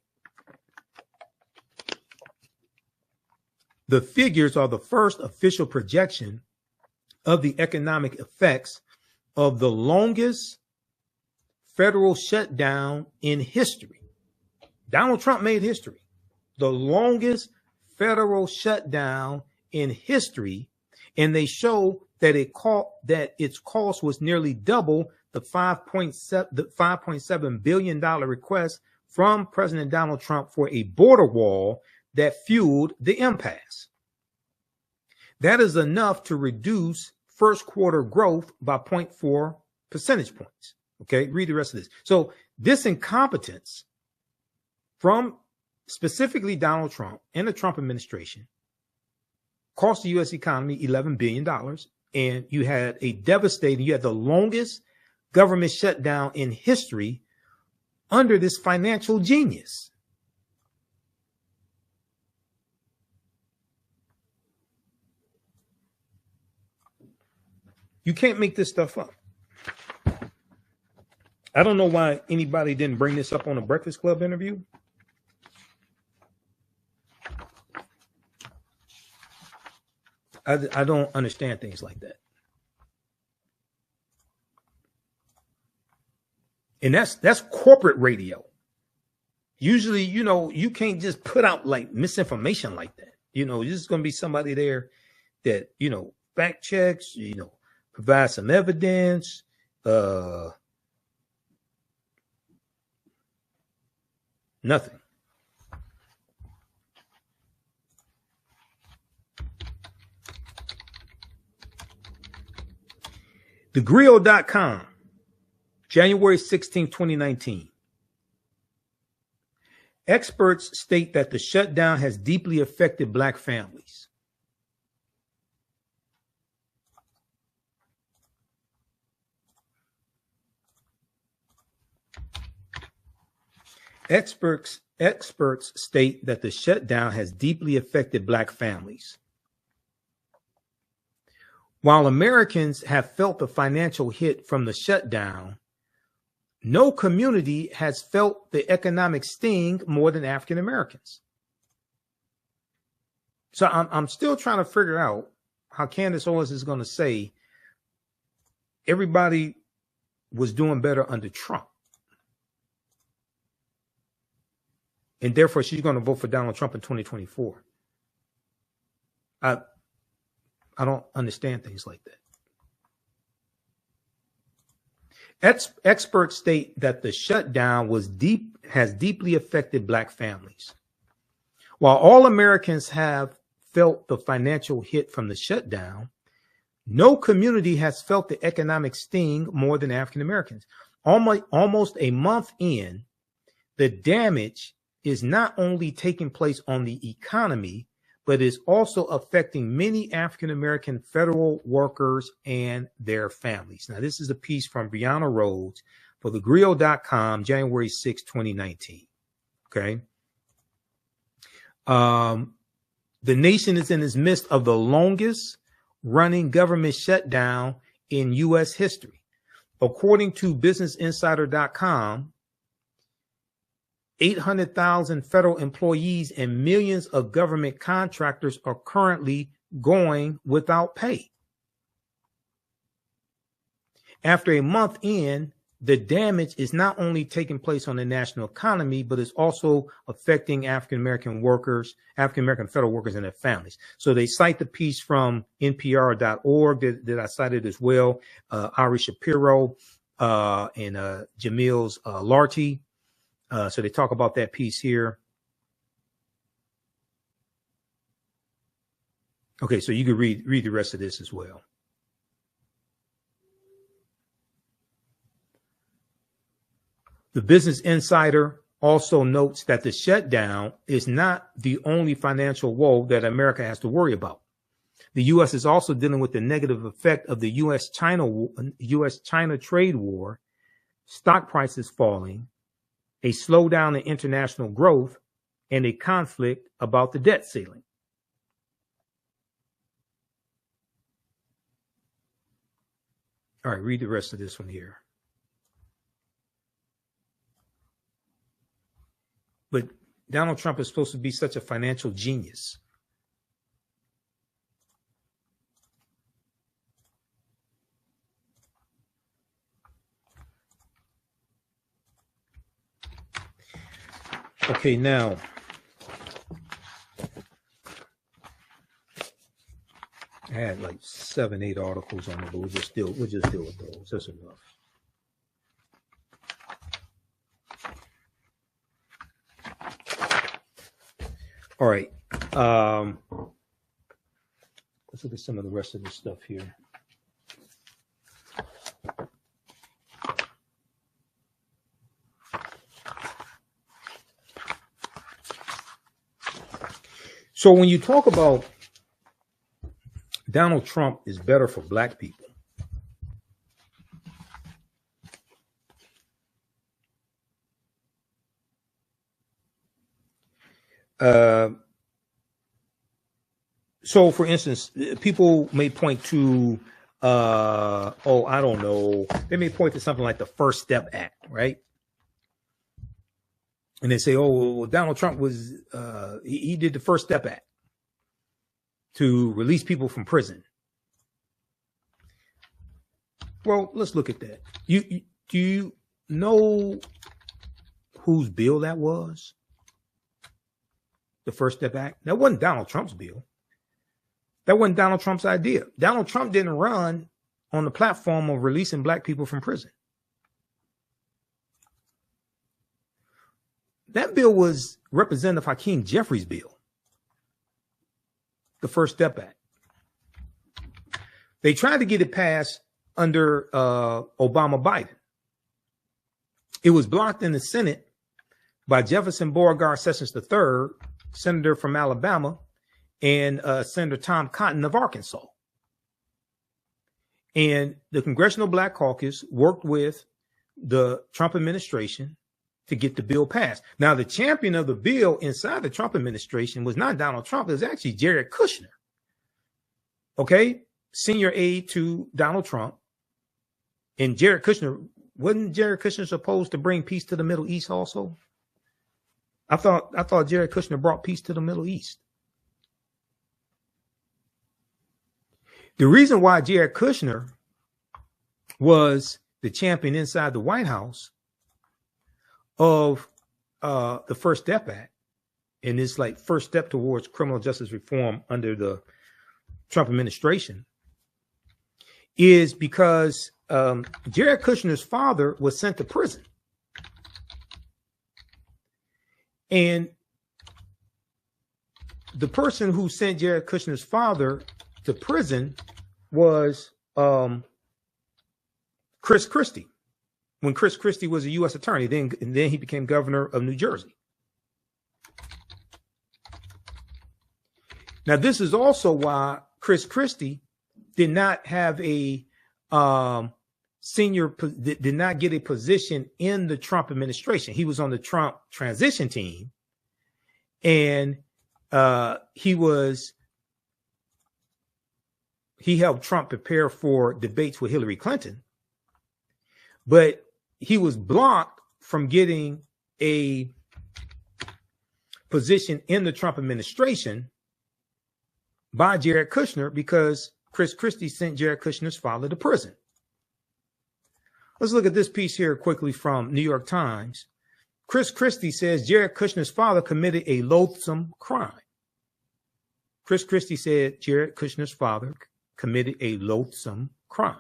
Speaker 1: The figures are the first official projection of the economic effects of the longest federal shutdown in history. Donald Trump made history. The longest federal shutdown in history, and they show that its cost was nearly double the $5.7 billion request from President Donald Trump for a border wall that fueled the impasse. That is enough to reduce first quarter growth by 0.4 percentage points. Okay, read the rest of this. So this incompetence from specifically Donald Trump and the Trump administration cost the U.S. economy $11 billion. And you had the longest government shutdown in history under this financial genius. You can't make this stuff up. I don't know why anybody didn't bring this up on a Breakfast Club interview. I don't understand things like that. And that's corporate radio. Usually, you know, you can't just put out like misinformation like that. You know, there's going to be somebody there that, you know, fact checks, you know, provide some evidence, nothing. TheGrill.com, January 16, 2019. Experts state that the shutdown has deeply affected Black families. Experts state that the shutdown has deeply affected Black families. While Americans have felt the financial hit from the shutdown, no community has felt the economic sting more than African Americans. So I'm still trying to figure out how Candace Owens is going to say everybody was doing better under Trump. And therefore, she's going to vote for Donald Trump in 2024. I don't understand things like that. Experts state that the shutdown has deeply affected Black families. While all Americans have felt the financial hit from the shutdown, no community has felt the economic sting more than African Americans. Almost a month in, the damage is not only taking place on the economy, but is also affecting many African-American federal workers and their families. Now, this is a piece from Brianna Rhodes for TheGrill.com, January 6, 2019. Okay. The nation is in the midst of the longest running government shutdown in U.S. history. According to BusinessInsider.com, 800,000 federal employees and millions of government contractors are currently going without pay. After a month in, the damage is not only taking place on the national economy, but is also affecting African-American workers, African-American federal workers and their families. So they cite the piece from NPR.org that I cited as well, Ari Shapiro and Jamil's Larty. So they talk about that piece here. Okay, so you can read the rest of this as well. The Business Insider also notes that the shutdown is not the only financial woe that America has to worry about. The U.S. is also dealing with the negative effect of the U.S.-China trade war, stock prices falling, a slowdown in international growth, and a conflict about the debt ceiling. All right, read the rest of this one here. But Donald Trump is supposed to be such a financial genius. Okay, now I had like 7-8 articles on it, but we'll just deal with those. That's enough. All right. Let's look at some of the rest of the stuff here. So when you talk about Donald Trump is better for Black people, so for instance, people may point to, I don't know, they may point to something like the First Step Act, right? And they say, well, Donald Trump was, he did the First Step Act to release people from prison. Well, let's look at that. know whose bill that was? The First Step Act? That wasn't Donald Trump's bill. That wasn't Donald Trump's idea. Donald Trump didn't run on the platform of releasing black people from prison. That bill was Representative Hakeem Jeffries' bill, the First Step Act. They tried to get it passed under Obama Biden. It was blocked in the Senate by Jefferson Beauregard Sessions III, senator from Alabama, and Senator Tom Cotton of Arkansas. And the Congressional Black Caucus worked with the Trump administration to get the bill passed. Now, the champion of the bill inside the Trump administration was not Donald Trump. It was actually Jared Kushner. Okay? Senior aide to Donald Trump. And Jared Kushner, wasn't Jared Kushner supposed to bring peace to the Middle East also? I thought Jared Kushner brought peace to the Middle East. The reason why Jared Kushner was the champion inside the White House of the First Step Act, and it's like first step towards criminal justice reform under the Trump administration, is because Jared Kushner's father was sent to prison. And the person who sent Jared Kushner's father to prison was Chris Christie, when Chris Christie was a U.S. attorney. Then he became governor of New Jersey. Now, this is also why Chris Christie did not have a did not get a position in the Trump administration. He was on the Trump transition team, and he helped Trump prepare for debates with Hillary Clinton, but he was blocked from getting a position in the Trump administration by Jared Kushner because Chris Christie sent Jared Kushner's father to prison. Let's look at this piece here quickly from New York Times. Chris Christie says Jared Kushner's father committed a loathsome crime. Chris Christie said Jared Kushner's father committed a loathsome crime.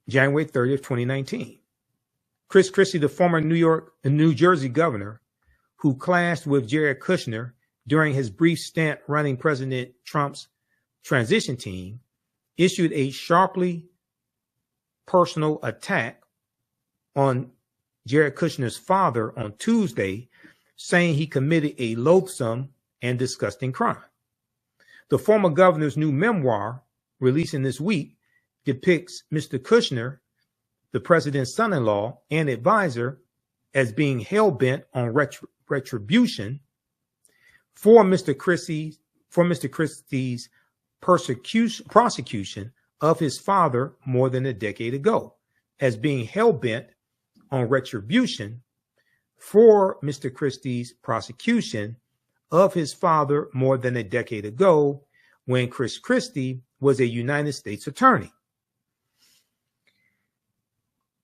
Speaker 1: January 30th, 2019. Chris Christie, the former New Jersey governor who clashed with Jared Kushner during his brief stint running President Trump's transition team, issued a sharply personal attack on Jared Kushner's father on Tuesday, saying he committed a loathsome and disgusting crime. The former governor's new memoir, releasing this week, depicts Mr. Kushner, the president's son-in-law and advisor, as being hell-bent on retribution for Mr. Christie's prosecution of his father more than a decade ago, as being hell-bent on retribution for Mr. Christie's prosecution of his father more than a decade ago, when Chris Christie was a United States attorney.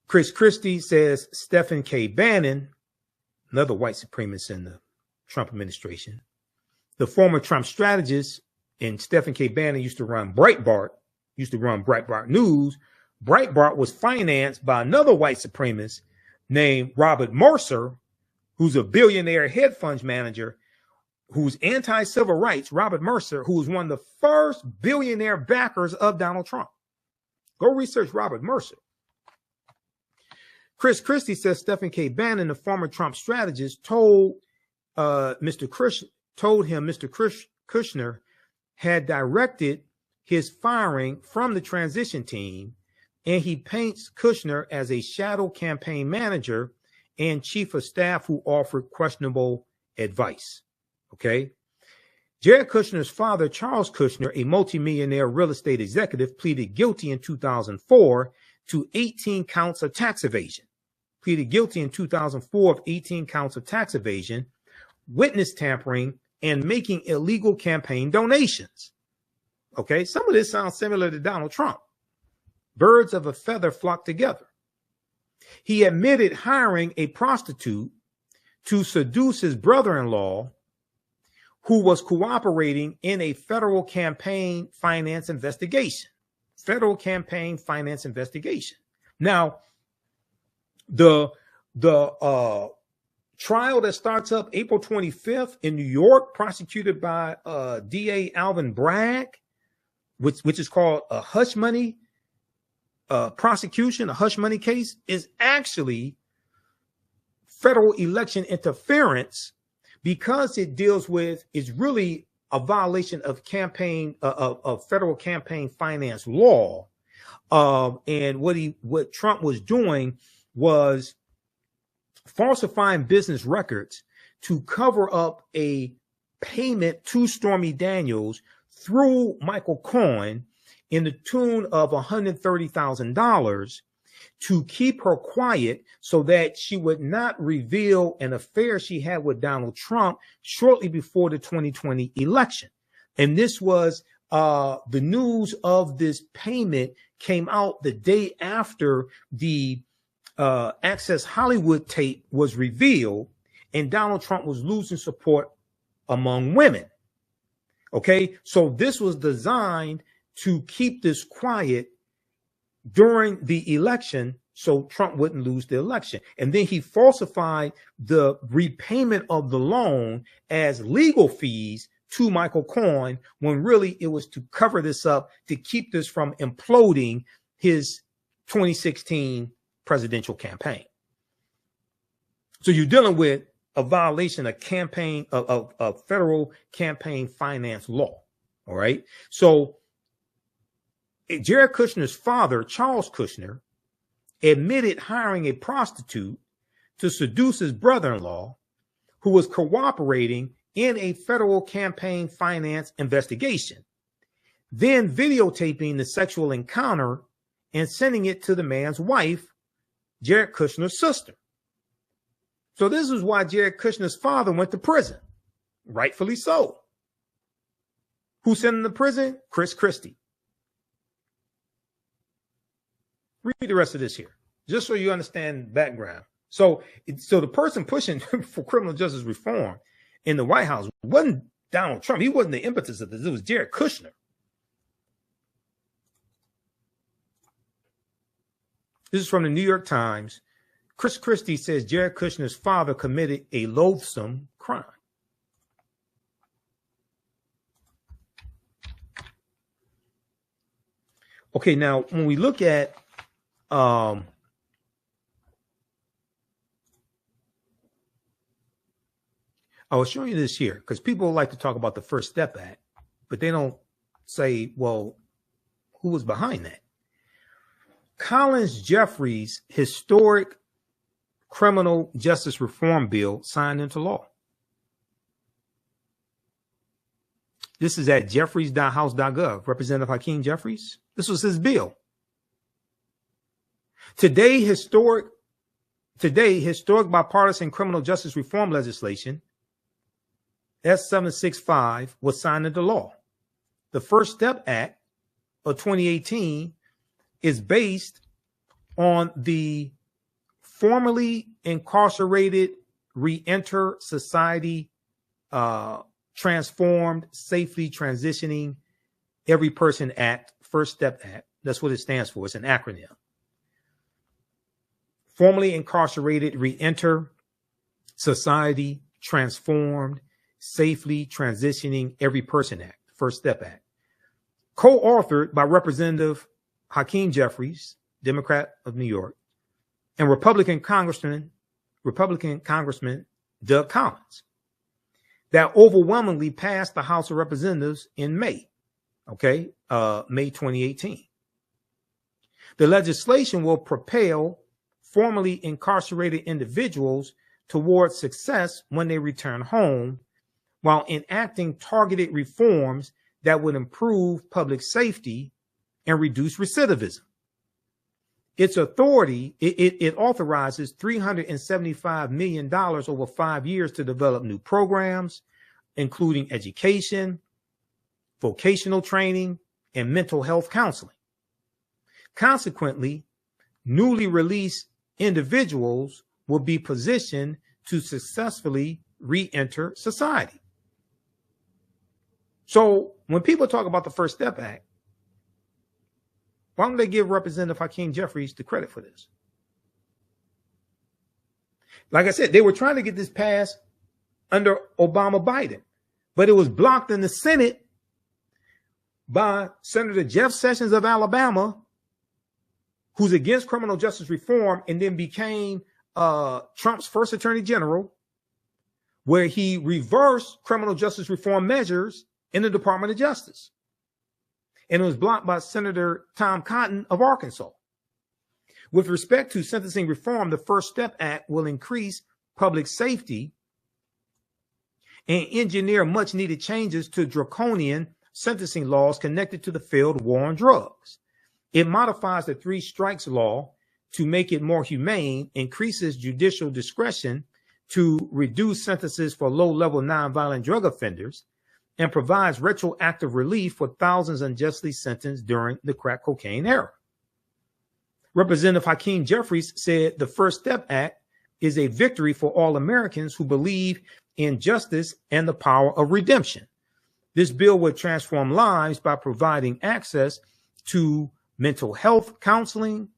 Speaker 1: Chris Christie says Stephen K. Bannon, another white supremacist in the Trump administration, the former Trump strategist, and Stephen K. Bannon used to run Breitbart News. Breitbart was financed by another white supremacist named Robert Mercer, who's a billionaire hedge fund manager who's anti-civil rights. Robert Mercer, who was one of the first billionaire backers of Donald Trump. Go research Robert Mercer. Chris Christie says Stephen K. Bannon, the former Trump strategist, told Mr. Kushner had directed his firing from the transition team, and he paints Kushner as a shadow campaign manager and chief of staff who offered questionable advice. Okay. Jared Kushner's father, Charles Kushner, a multimillionaire real estate executive, pleaded guilty in 2004 to 18 counts of tax evasion. Pleaded guilty in 2004 of 18 counts of tax evasion, witness tampering, and making illegal campaign donations. Okay, some of this sounds similar to Donald Trump. Birds of a feather flock together. He admitted hiring a prostitute to seduce his brother-in-law, who was cooperating in a federal campaign finance investigation. Federal campaign finance investigation. Now, the trial that starts up April 25th in New York, prosecuted by DA Alvin Bragg, which is called a hush money prosecution, a hush money case, is actually federal election interference, because it deals with, is really a violation of campaign of federal campaign finance law. And what Trump was doing was falsifying business records to cover up a payment to Stormy Daniels through Michael Cohen in the tune of $130,000 to keep her quiet so that she would not reveal an affair she had with Donald Trump shortly before the 2020 election. And this was the news of this payment came out the day after the Access Hollywood tape was revealed, and Donald Trump was losing support among women. Okay, so this was designed to keep this quiet during the election so Trump wouldn't lose the election. And then he falsified the repayment of the loan as legal fees to Michael Cohen, when really it was to cover this up, to keep this from imploding his 2016 presidential campaign. So you're dealing with a violation of campaign of federal campaign finance law. All right. So Jared Kushner's father, Charles Kushner, admitted hiring a prostitute to seduce his brother-in-law, who was cooperating in a federal campaign finance investigation, then videotaping the sexual encounter and sending it to the man's wife, Jared Kushner's sister. So this is why Jared Kushner's father went to prison, rightfully so. Who sent him to prison? Chris Christie. Read the rest of this here, just so you understand the background. So the person pushing for criminal justice reform in the White House wasn't Donald Trump. He wasn't the impetus of this. It was Jared Kushner. This is from the New York Times. Chris Christie says Jared Kushner's father committed a loathsome crime. Okay, now when we look at I was showing you this here because people like to talk about the First Step Act, but they don't say, well, who was behind that? Collins Jeffries' historic criminal justice reform bill signed into law. This is at jeffries.house.gov. Representative Hakeem Jeffries. This was his bill. Today, historic bipartisan criminal justice reform legislation, S765, was signed into law. The First Step Act of 2018 is based on the formerly incarcerated Reenter Society Transformed Safely Transitioning Every Person Act, First Step Act. That's what it stands for. It's an acronym. Formerly incarcerated Reenter Society Transformed Safely Transitioning Every Person Act, First Step Act. Co-authored by Representative Hakeem Jeffries, Democrat of New York, and Republican Congressman Doug Collins, that overwhelmingly passed the House of Representatives in May, May 2018. The legislation will propel formerly incarcerated individuals towards success when they return home, while enacting targeted reforms that would improve public safety and reduce recidivism. Its authority, it authorizes $375 million over 5 years to develop new programs, including education, vocational training, and mental health counseling. Consequently, newly released individuals will be positioned to successfully re-enter society. So when people talk about the First Step Act, why don't they give Representative Hakeem Jeffries the credit for this? Like I said, they were trying to get this passed under Obama Biden, but it was blocked in the Senate by Senator Jeff Sessions of Alabama, who's against criminal justice reform and then became Trump's first attorney general, where he reversed criminal justice reform measures in the Department of Justice. And it was blocked by Senator Tom Cotton of Arkansas. With respect to sentencing reform, the First Step Act will increase public safety and engineer much needed changes to draconian sentencing laws connected to the failed war on drugs. It modifies the 3 strikes law to make it more humane, increases judicial discretion to reduce sentences for low-level nonviolent drug offenders, and provides retroactive relief for thousands unjustly sentenced during the crack cocaine era. Representative Hakeem Jeffries said the First Step Act is a victory for all Americans who believe in justice and the power of redemption. This bill would transform lives by providing access to mental health counseling,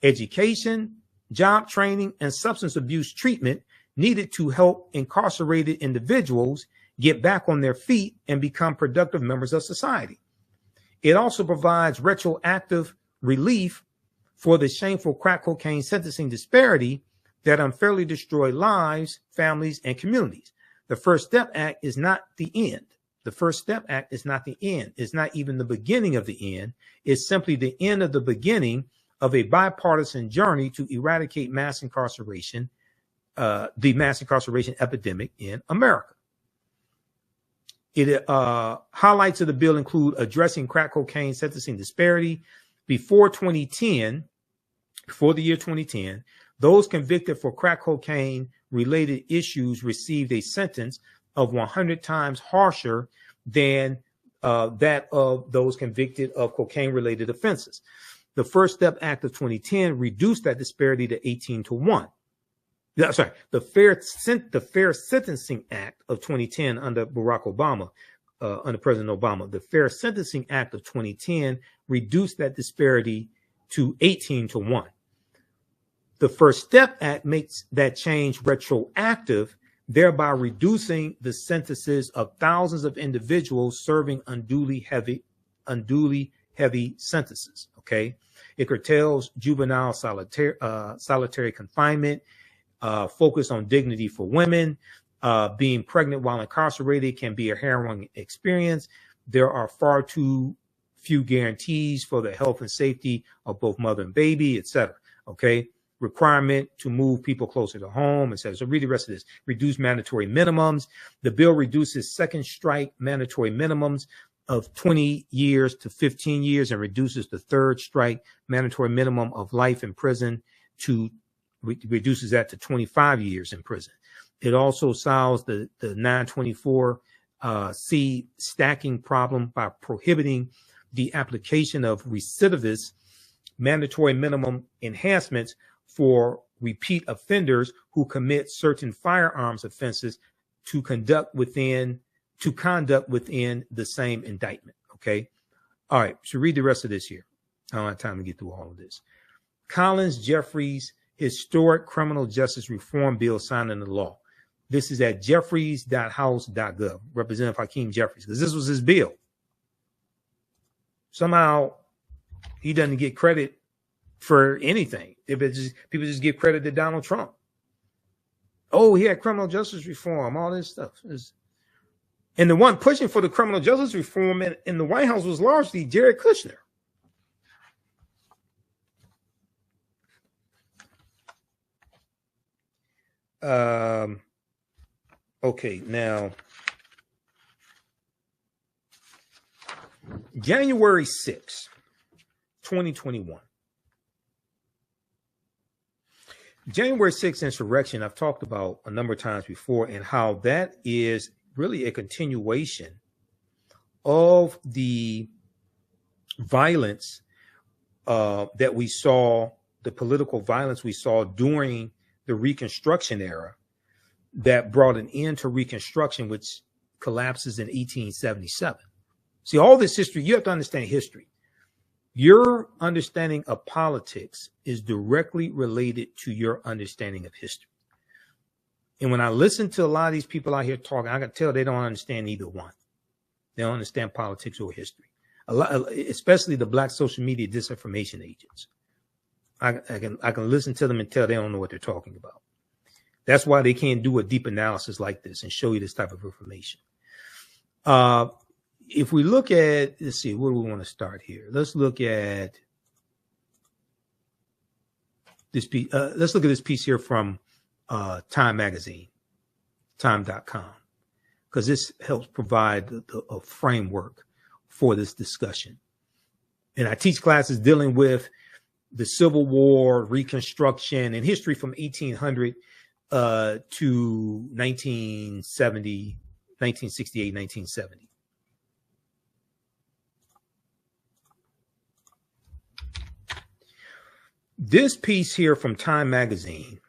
Speaker 1: education, job training, and substance abuse treatment needed to help incarcerated individuals get back on their feet and become productive members of society. It also provides retroactive relief for the shameful crack cocaine sentencing disparity that unfairly destroy lives, families, and communities. The First Step Act is not the end. The First Step Act is not the end. It's not even the beginning of the end. It's simply the end of the beginning of a bipartisan journey to eradicate mass incarceration, the mass incarceration epidemic in America. Highlights of the bill include addressing crack cocaine sentencing disparity. Before the year 2010, those convicted for crack cocaine related issues received a sentence of 100 times harsher than that of those convicted of cocaine related offenses. The First Step Act of 2010 reduced that disparity to 18-1. The Fair Sentencing Act of 2010 under Barack Obama, under President Obama, the Fair Sentencing Act of 2010 reduced that disparity to 18-1. The First Step Act makes that change retroactive, thereby reducing the sentences of thousands of individuals serving unduly heavy sentences. Okay, it curtails juvenile solitary confinement. Focus on dignity for women. Being pregnant while incarcerated can be a harrowing experience. There are far too few guarantees for the health and safety of both mother and baby, etc. Okay, requirement to move people closer to home, etc. So read the rest of this. Reduce mandatory minimums. The bill reduces second strike mandatory minimums of 20 years to 15 years and reduces the third strike mandatory minimum of life in prison to reduces that to 25 years in prison. It also solves the 924C stacking problem by prohibiting the application of recidivist mandatory minimum enhancements for repeat offenders who commit certain firearms offenses to conduct within the same indictment. Okay. All right. So read the rest of this here. I don't have time to get through all of this. Collins Jeffries Historic Criminal Justice Reform Bill signed into law. This is at jeffries.house.gov. Representative Hakeem Jeffries, because this was his bill. Somehow he doesn't get credit for anything. People just give credit to Donald Trump. Oh, he had criminal justice reform, all this stuff. And the one pushing for the criminal justice reform in the White House was largely Jared Kushner. Okay, now January 6, 2021. January 6th insurrection, I've talked about a number of times before, and how that is really a continuation of the violence that we saw the political violence we saw during the Reconstruction era that brought an end to Reconstruction, which collapses in 1877. See, all this history, you have to understand history. Your understanding of politics is directly related to your understanding of history. And when I listen to a lot of these people out here talking, I can tell they don't understand either one. They don't understand politics or history. A lot, especially the black social media disinformation agents. I can listen to them and tell they don't know what they're talking about. That's why they can't do a deep analysis like this and show you this type of information. If we look at, let's see, where do we want to start here? Let's look at this piece. Let's look at this piece here from Time Magazine, time.com, because this helps provide a framework for this discussion. And I teach classes dealing with the Civil War, Reconstruction, and history from 1800 to 1968, 1970. This piece here from Time Magazine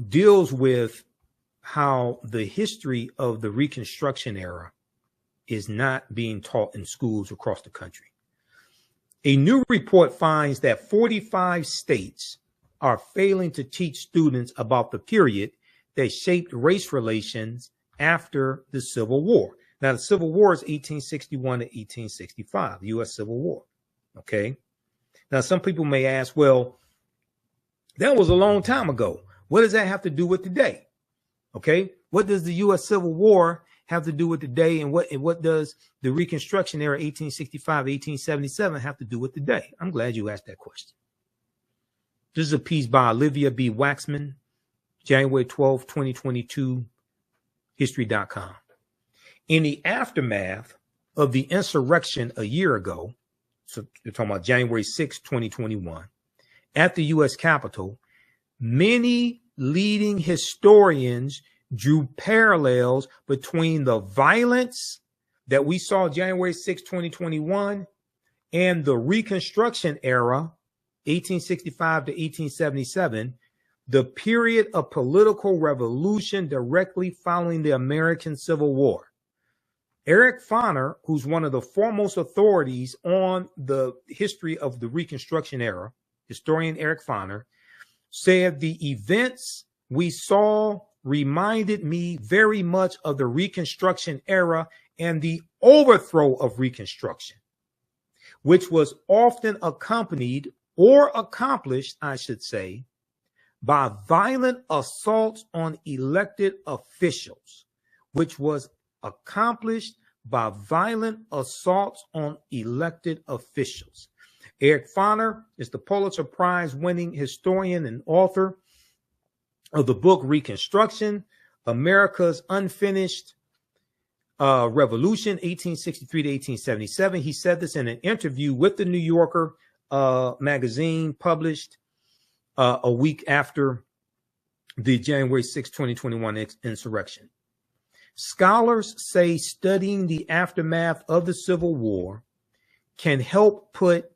Speaker 1: deals with how the history of the Reconstruction era is not being taught in schools across the country. A new report finds that 45 states are failing to teach students about the period that shaped race relations after the Civil War. Now, the Civil War is 1861 to 1865, the U.S. Civil War. Okay. Now, some people may ask, well, that was a long time ago. What does that have to do with today? Okay. What does the U.S. Civil War have to do with today? And what does the Reconstruction era, 1865, 1877, have to do with today? I'm glad you asked that question. This is a piece by Olivia B. Waxman, January 12, 2022, history.com. In the aftermath of the insurrection a year ago, so you're talking about January 6, 2021, at the U.S. Capitol, many leading historians drew parallels between the violence that we saw January 6, 2021 and the Reconstruction era, 1865 to 1877, the period of political revolution directly following the American Civil War. Eric Foner, who's one of the foremost authorities on the history of the Reconstruction era, historian Eric Foner, said the events we saw reminded me very much of the Reconstruction era and the overthrow of Reconstruction, which was often accompanied or accomplished, I should say, by violent assaults on elected officials, which was accomplished by violent assaults on elected officials. Eric Foner is the Pulitzer Prize winning historian and author of the book Reconstruction, America's Unfinished Revolution, 1863 to 1877. He said this in an interview with the New Yorker magazine published a week after the January 6, 2021 insurrection. Scholars say studying the aftermath of the Civil War can help put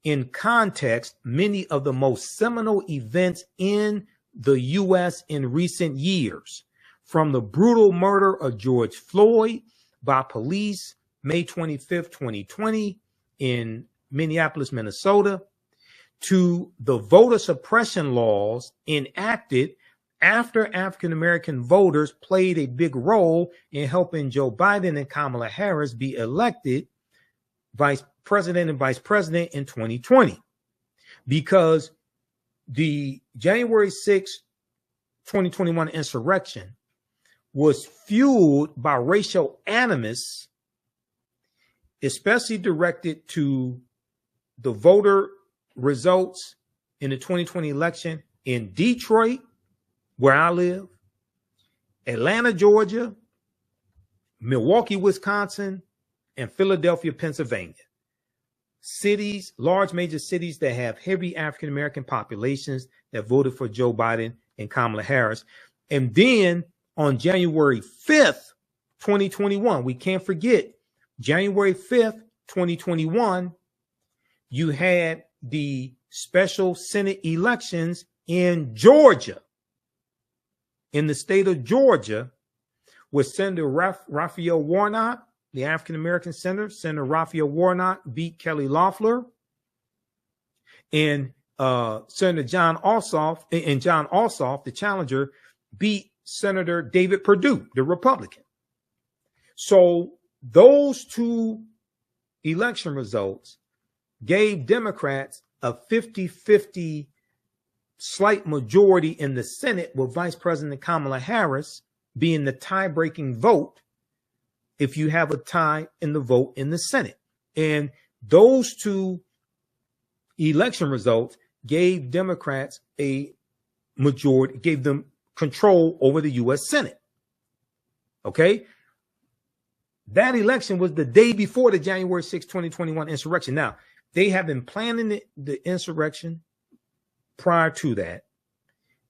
Speaker 1: in context many of the most seminal events in the U.S. in recent years, from the brutal murder of George Floyd by police May 25th, 2020 in Minneapolis, Minnesota, to the voter suppression laws enacted after African-American voters played a big role in helping Joe Biden and Kamala Harris be elected vice president and vice president in 2020. Because the January 6, 2021 insurrection was fueled by racial animus, especially directed to the voter results in the 2020 election in Detroit, where I live, Atlanta, Georgia, Milwaukee, Wisconsin, and Philadelphia, Pennsylvania. Cities, large major cities that have heavy African-American populations that voted for Joe Biden and Kamala Harris. And then on January 5th, 2021, we can't forget January 5th, 2021, you had the special Senate elections in Georgia, in the state of Georgia, with Senator Raphael Warnock, the African-American senator. Senator Raphael Warnock beat Kelly Loeffler. And Senator John Ossoff, the challenger, beat Senator David Perdue, the Republican. So those two election results gave Democrats a 50-50 slight majority in the Senate, with Vice President Kamala Harris being the tie-breaking vote if you have a tie in the vote in the Senate. And those two election results gave Democrats a majority, gave them control over the U.S. Senate. Okay? That election was the day before the January 6, 2021 insurrection. Now, they have been planning the insurrection prior to that.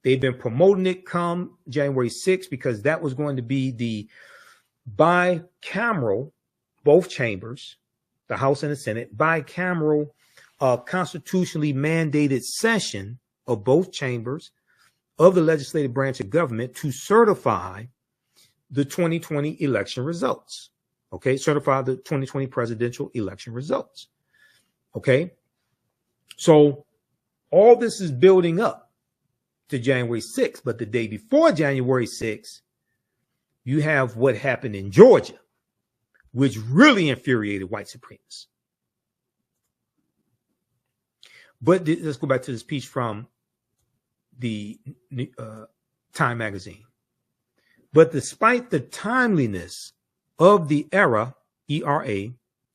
Speaker 1: They've been promoting it come January 6th, because that was going to be the bicameral, both chambers, the House and the Senate, bicameral constitutionally mandated session of both chambers of the legislative branch of government to certify the 2020 election results. Okay, certify the 2020 presidential election results. Okay, so all this is building up to January 6th, but the day before January 6th, you have what happened in Georgia, which really infuriated white supremacists. But let's go back to this piece from the Time magazine. But despite the timeliness of the era, ERA,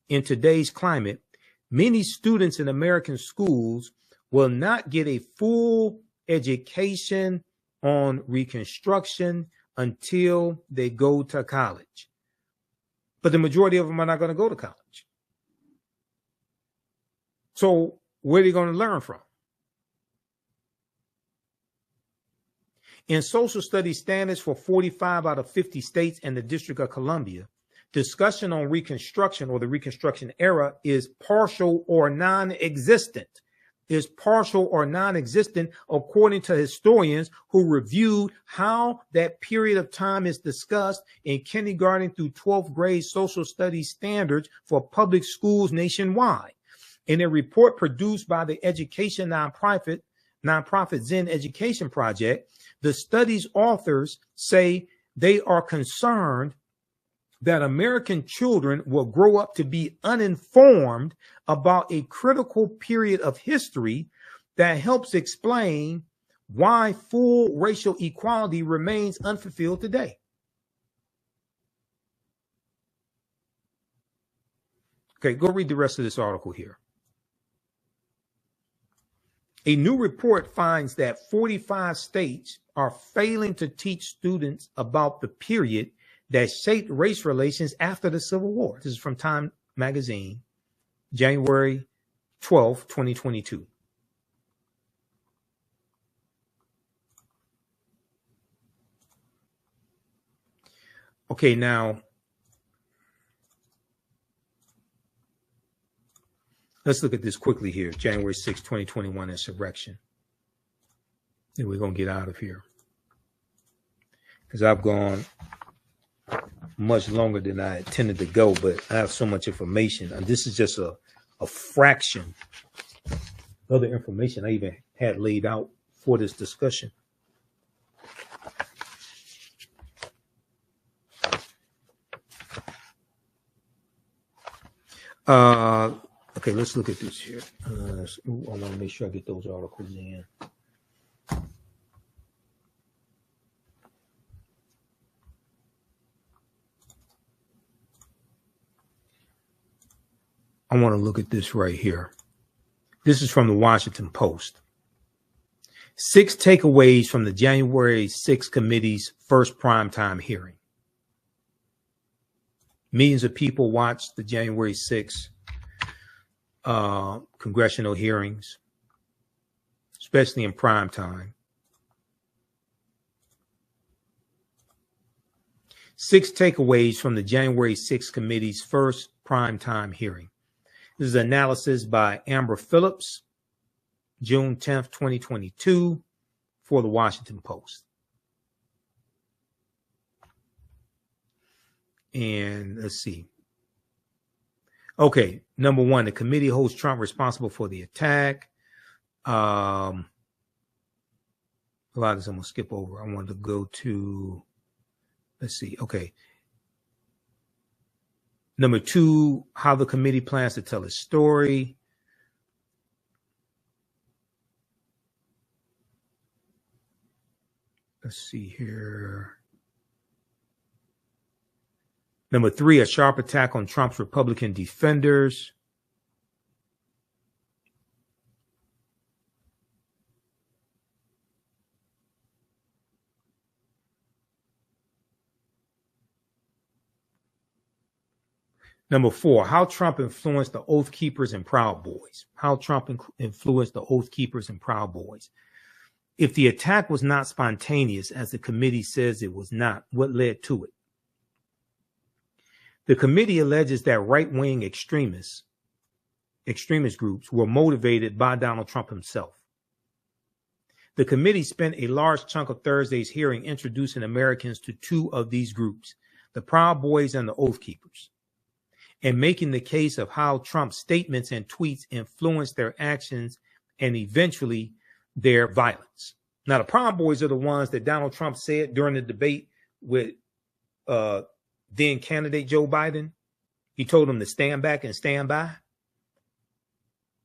Speaker 1: in today's climate, many students in American schools will not get a full education on Reconstruction until they go to college. But the majority of them are not going to go to college. So where are they going to learn from? In social studies standards for 45 out of 50 states and the District of Columbia, discussion on Reconstruction or the Reconstruction era is partial or non-existent. Is partial or non-existent according to historians who reviewed how that period of time is discussed in kindergarten through 12th grade social studies standards for public schools nationwide. In a report produced by the education nonprofit Zen Education Project, the study's authors say they are concerned that American children will grow up to be uninformed about a critical period of history that helps explain why full racial equality remains unfulfilled today. Okay, go read the rest of this article here. A new report finds that 45 states are failing to teach students about the period that shaped race relations after the Civil War. This is from Time magazine, January 12, 2022. Okay, now let's look at this quickly here. January 6, 2021 insurrection. And we're going to get out of here, because I've gone much longer than I intended to go, but I have so much information. And this is just a fraction of the information I even had laid out for this discussion. Okay, let's look at this here. I want to make sure I get those articles in. I want to look at this right here. This is from the Washington Post. 6 takeaways from the January 6 committee's first primetime hearing. Millions of people watched the January 6 congressional hearings, especially in prime time. 6 takeaways from the January 6 committee's first primetime hearing. This is analysis by Amber Phillips, June 10th, 2022, for the Washington Post. And let's see. Okay, number one, the committee holds Trump responsible for the attack. A lot of this I'm going to skip over. I wanted to go to, let's see. Okay. Number two, how the committee plans to tell its story. Let's see here. Number three, a sharp attack on Trump's Republican defenders. Number four, how Trump influenced the Oath Keepers and Proud Boys. How Trump influenced the Oath Keepers and Proud Boys. If the attack was not spontaneous, as the committee says it was not, what led to it? The committee alleges that right-wing extremist groups were motivated by Donald Trump himself. The committee spent a large chunk of Thursday's hearing introducing Americans to two of these groups, the Proud Boys and the Oath Keepers, and making the case of how Trump's statements and tweets influenced their actions and eventually their violence. Now, the Proud Boys are the ones that Donald Trump said during the debate with then candidate Joe Biden. He told him to stand back and stand by.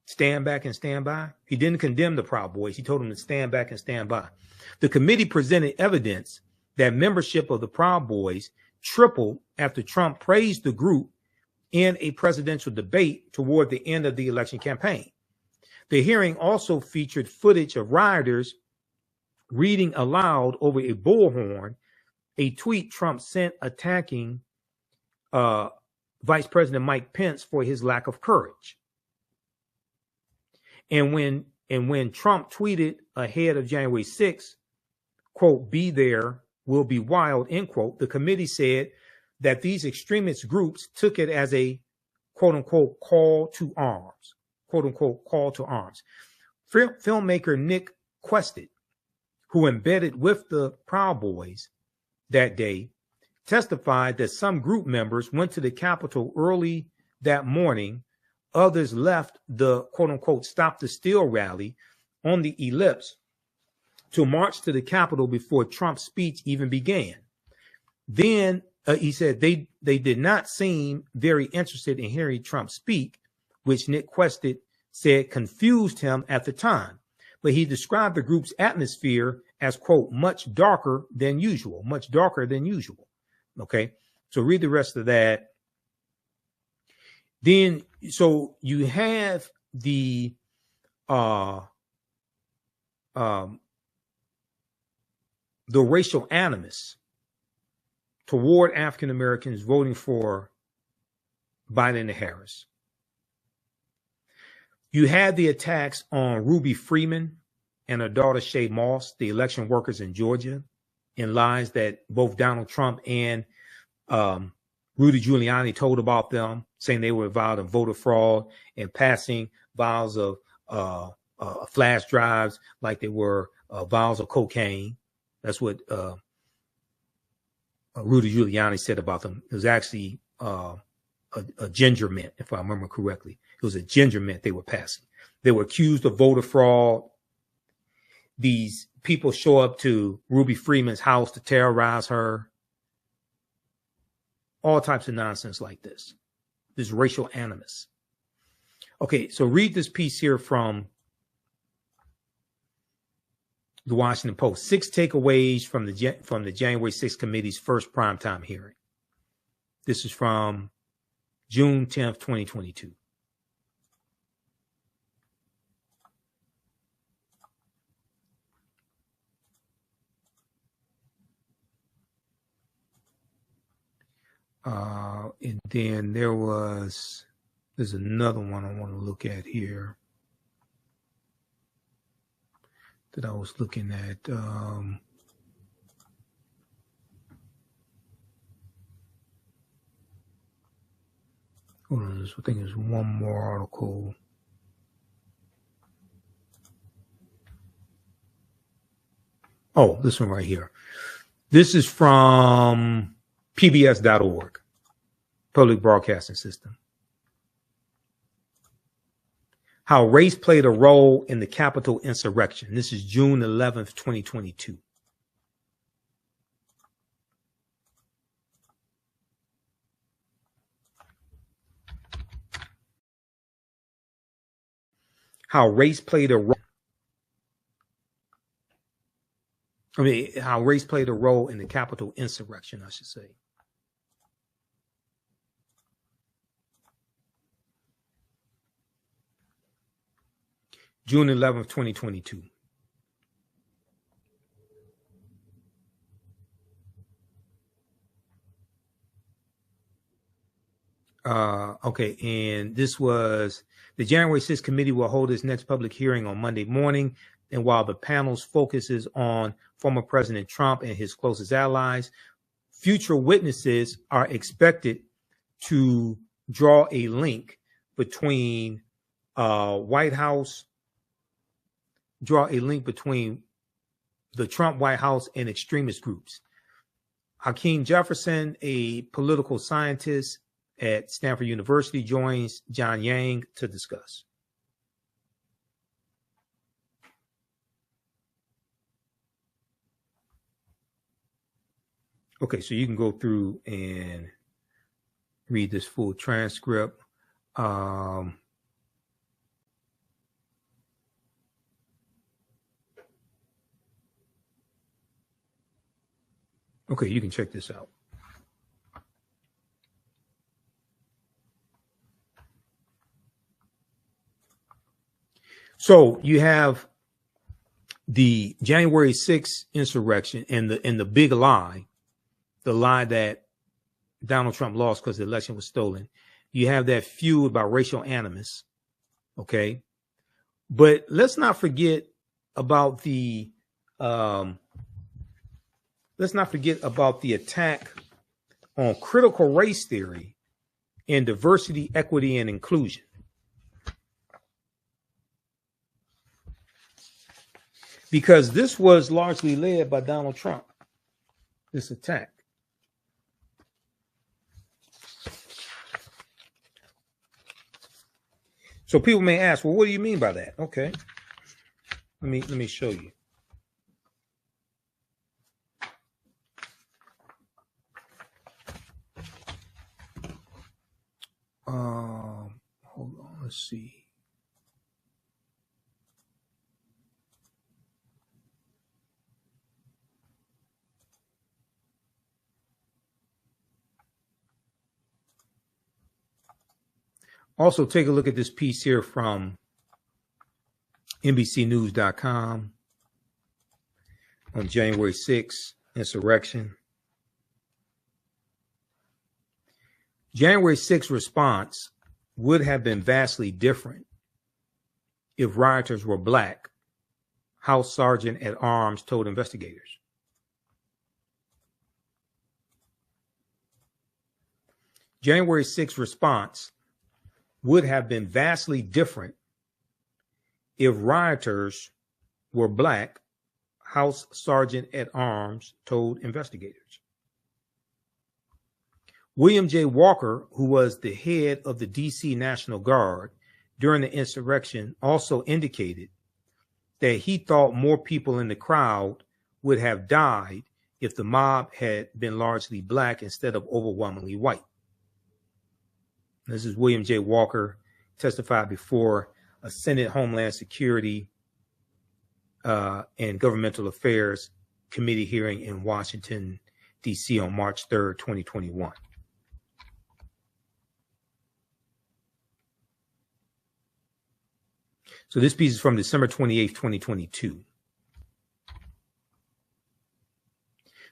Speaker 1: Stand back and stand by. He didn't condemn the Proud Boys. He told them to stand back and stand by. The committee presented evidence that membership of the Proud Boys tripled after Trump praised the group in a presidential debate toward the end of the election campaign. The hearing also featured footage of rioters reading aloud over a bullhorn a tweet Trump sent attacking Vice President Mike Pence for his lack of courage. And when Trump tweeted ahead of January 6th, quote, "Be there, will be wild," end quote, the committee said that these extremist groups took it as a quote unquote call to arms, quote unquote call to arms. Filmmaker Nick Quested, who embedded with the Proud Boys that day, testified that some group members went to the Capitol early that morning. Others left the quote unquote Stop the Steal rally on the ellipse to march to the Capitol before Trump's speech even began. Then he said they did not seem very interested in hearing Trump speak, which Nick Quested said confused him at the time. But he described the group's atmosphere as, quote, much darker than usual. Okay, so read the rest of that. Then, so you have the racial animus toward African Americans voting for Biden and Harris. You had the attacks on Ruby Freeman and her daughter Shay Moss, the election workers in Georgia, in lies that both Donald Trump and Rudy Giuliani told about them, saying they were involved in voter fraud and passing vials of flash drives like they were vials of cocaine. That's what Rudy Giuliani said about them. It was actually a ginger mint, if I remember correctly. It was a ginger mint they were passing. They were accused of voter fraud. These people show up to Ruby Freeman's house to terrorize her. All types of nonsense like this. This racial animus. Okay, so read this piece here from the Washington Post. 6 takeaways from the January 6th committee's first primetime hearing. This is from June 10th, 2022. And then there's another one I want to look at here that I was looking at. Hold on, I think there's one more article. Oh, this one right here. This is from PBS.org, Public Broadcasting System. How race played a role in the Capitol insurrection. This is June 11th, 2022. How race played a role. How race played a role in the Capitol insurrection, I should say. June 11th, 2022. Okay, and this was the January 6th committee will hold its next public hearing on Monday morning. And while the panel's focuses on former President Trump and his closest allies, future witnesses are expected to draw a link between the Trump White House and extremist groups. Hakeem Jefferson, a political scientist at Stanford University, joins John Yang to discuss. Okay, so you can go through and read this full transcript. Okay, you can check this out. So you have the January 6th insurrection and the big lie. The lie that Donald Trump lost because the election was stolen. You have that feud about racial animus. Okay. But let's not forget about the attack on critical race theory and diversity, equity, and inclusion. Because this was largely led by Donald Trump, this attack. So people may ask, well, what do you mean by that? Okay. Let me show you. Hold on, let's see. Also, take a look at this piece here from NBCnews.com on January 6th, insurrection. January 6th response would have been vastly different if rioters were black, House Sergeant at Arms told investigators. January 6th response would have been vastly different if rioters were black, House Sergeant at Arms told investigators. William J. Walker, who was the head of the D.C. National Guard during the insurrection, also indicated that he thought more people in the crowd would have died if the mob had been largely black instead of overwhelmingly white. This is William J. Walker, testified before a Senate Homeland Security and Governmental Affairs Committee hearing in Washington, D.C. on March 3rd, 2021. So this piece is from December 28th, 2022.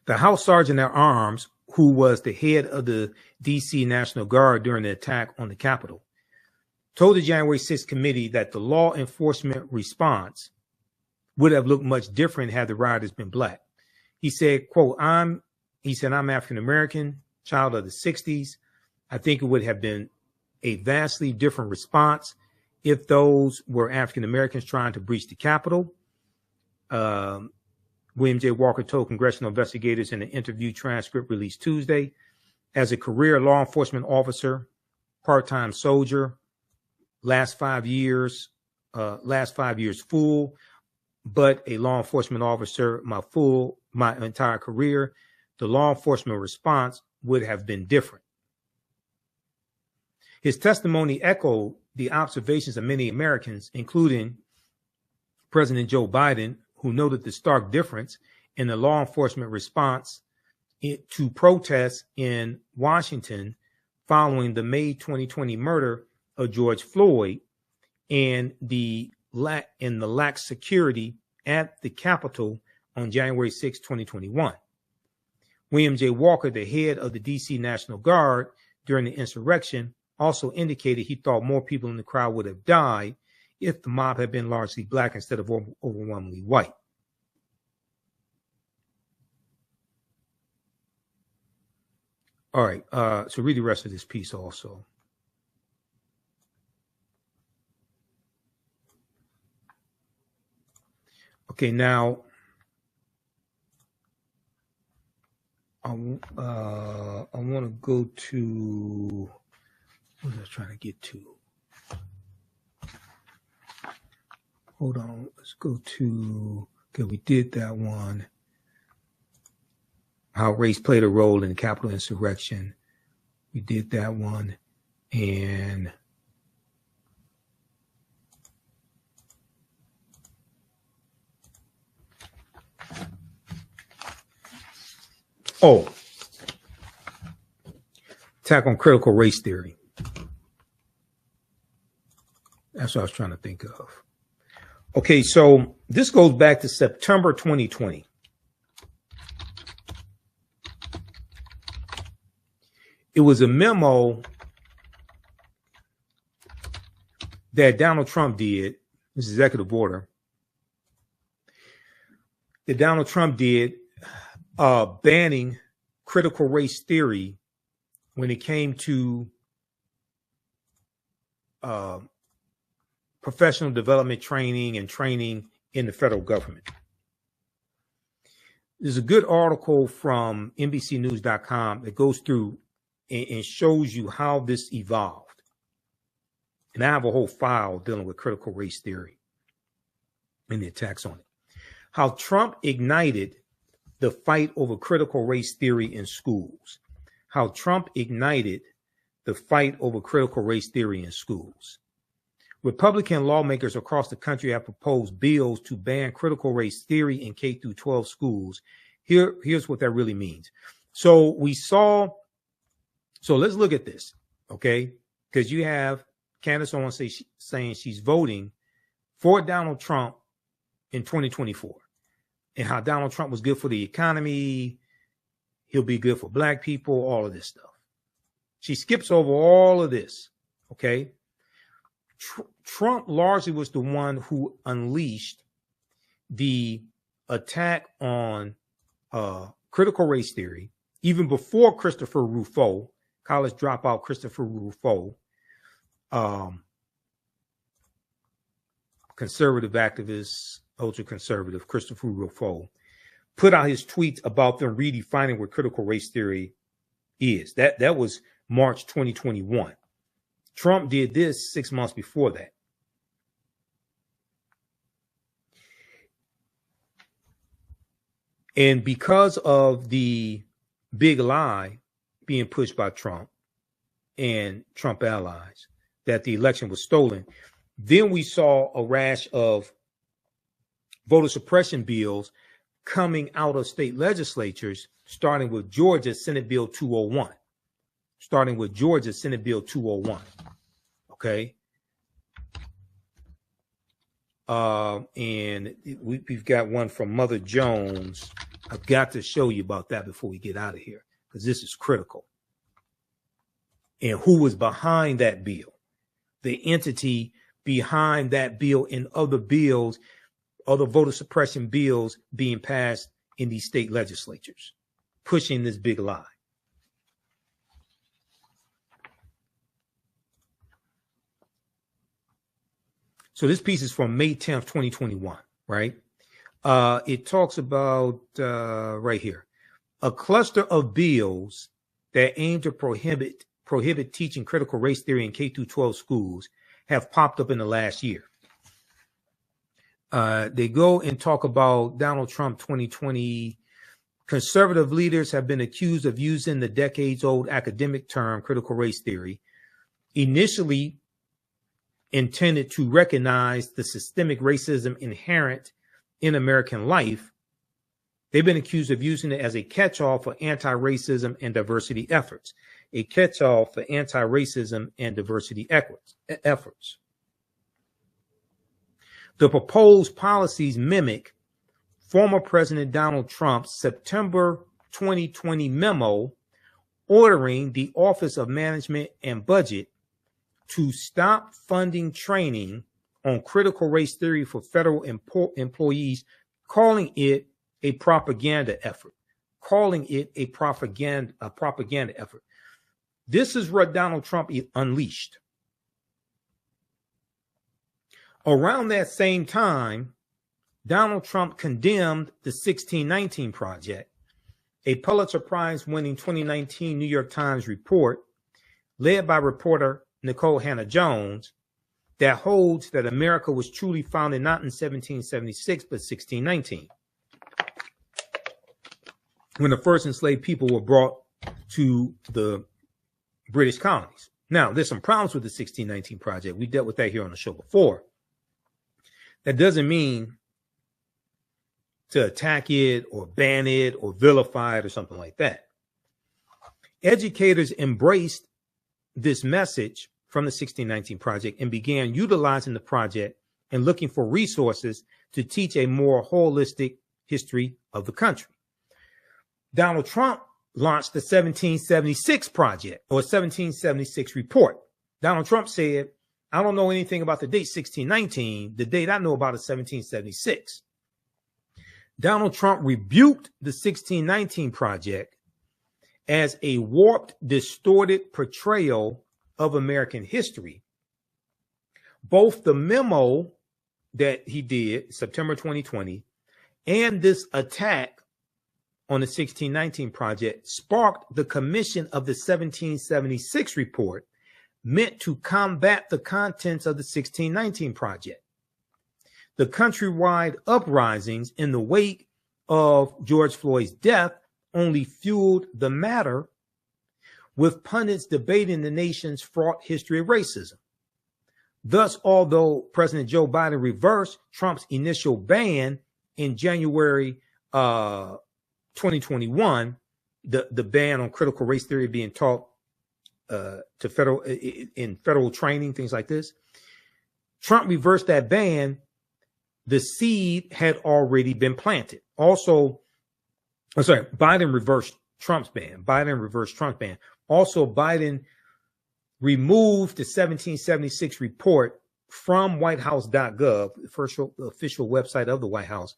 Speaker 1: The House Sergeant at Arms, who was the head of the D.C. National Guard during the attack on the Capitol, told the January 6th committee that the law enforcement response would have looked much different had the rioters been black. He said, quote, I'm African-American, child of the 60s. I think it would have been a vastly different response if those were African Americans trying to breach the Capitol. William J. Walker told congressional investigators in an interview transcript released Tuesday, as a career law enforcement officer, part-time soldier, last 5 years full, but a law enforcement officer my entire career, the law enforcement response would have been different. His testimony echoed the observations of many Americans, including President Joe Biden, who noted the stark difference in the law enforcement response to protests in Washington following the May 2020 murder of George Floyd and the lax security at the Capitol on January 6, 2021. William J. Walker, the head of the D.C. National Guard during the insurrection, also indicated he thought more people in the crowd would have died if the mob had been largely black instead of overwhelmingly white. All right, so read the rest of this piece also. Okay, now I want to go to, what was I trying to get to? Hold on, let's go to, okay, we did that one. How race played a role in the Capitol insurrection. We did that one. And attack on critical race theory. That's what I was trying to think of. Okay, so this goes back to September 2020. It was a memo that Donald Trump did, this is executive order, that Donald Trump did banning critical race theory when it came to professional development training and training in the federal government. There's a good article from NBCnews.com that goes through and shows you how this evolved. And I have a whole file dealing with critical race theory and the attacks on it. How Trump ignited the fight over critical race theory in schools. How Trump ignited the fight over critical race theory in schools. Republican lawmakers across the country have proposed bills to ban critical race theory in K through 12 schools. Here's what that really means. So let's look at this, okay? Because you have Candace Owens saying she's voting for Donald Trump in 2024 and how Donald Trump was good for the economy. He'll be good for black people, all of this stuff. She skips over all of this, okay? Trump largely was the one who unleashed the attack on critical race theory, even before Christopher Rufo, college dropout Christopher Rufo, conservative activist, ultra-conservative Christopher Rufo, put out his tweets about them redefining what critical race theory is. That was March 2021. Trump did this 6 months before that. And because of the big lie being pushed by Trump and Trump allies that the election was stolen, then we saw a rash of voter suppression bills coming out of state legislatures, starting with Georgia Senate Bill 201. Okay. And we've got one from Mother Jones. I've got to show you about that before we get out of here, because this is critical. And who was behind that bill? The entity behind that bill and other bills, other voter suppression bills being passed in these state legislatures, pushing this big lie. So this piece is from May 10th, 2021, right? It talks about right here, a cluster of bills that aim to prohibit teaching critical race theory in K-12 schools have popped up in the last year. They go and talk about Donald Trump 2020. Conservative leaders have been accused of using the decades-old academic term critical race theory, initially intended to recognize the systemic racism inherent in American life. They've been accused of using it as a catch-all for anti-racism and diversity efforts. A catch-all for anti-racism and diversity efforts. The proposed policies mimic former President Donald Trump's September 2020 memo ordering the Office of Management and Budget to stop funding training on critical race theory for federal employees, calling it a propaganda effort. This is what Donald Trump unleashed. Around that same time, Donald Trump condemned the 1619 Project, a Pulitzer Prize winning 2019 New York Times report led by reporter Nicole Hannah-Jones that holds that America was truly founded not in 1776, but 1619, when the first enslaved people were brought to the British colonies. Now, there's some problems with the 1619 Project. We dealt with that here on the show before. That doesn't mean to attack it or ban it or vilify it or something like that. Educators embraced this message from the 1619 Project and began utilizing the project and looking for resources to teach a more holistic history of the country. Donald Trump launched the 1776 Project or 1776 report. Donald Trump said, I don't know anything about the date 1619. The date I know about is 1776. Donald Trump rebuked the 1619 Project as a warped, distorted portrayal of American history. Both the memo that he did, September 2020, and this attack on the 1619 Project sparked the commission of the 1776 report, meant to combat the contents of the 1619 Project. The countrywide uprisings in the wake of George Floyd's death only fueled the matter, with pundits debating the nation's fraught history of racism. Thus, although President Joe Biden reversed Trump's initial ban in January 2021, the ban on critical race theory being taught to federal training, things like this, Trump reversed that ban. The seed had already been planted. Also, Biden reversed Trump's ban. Also, Biden removed the 1776 report from whitehouse.gov, the first official website of the White House,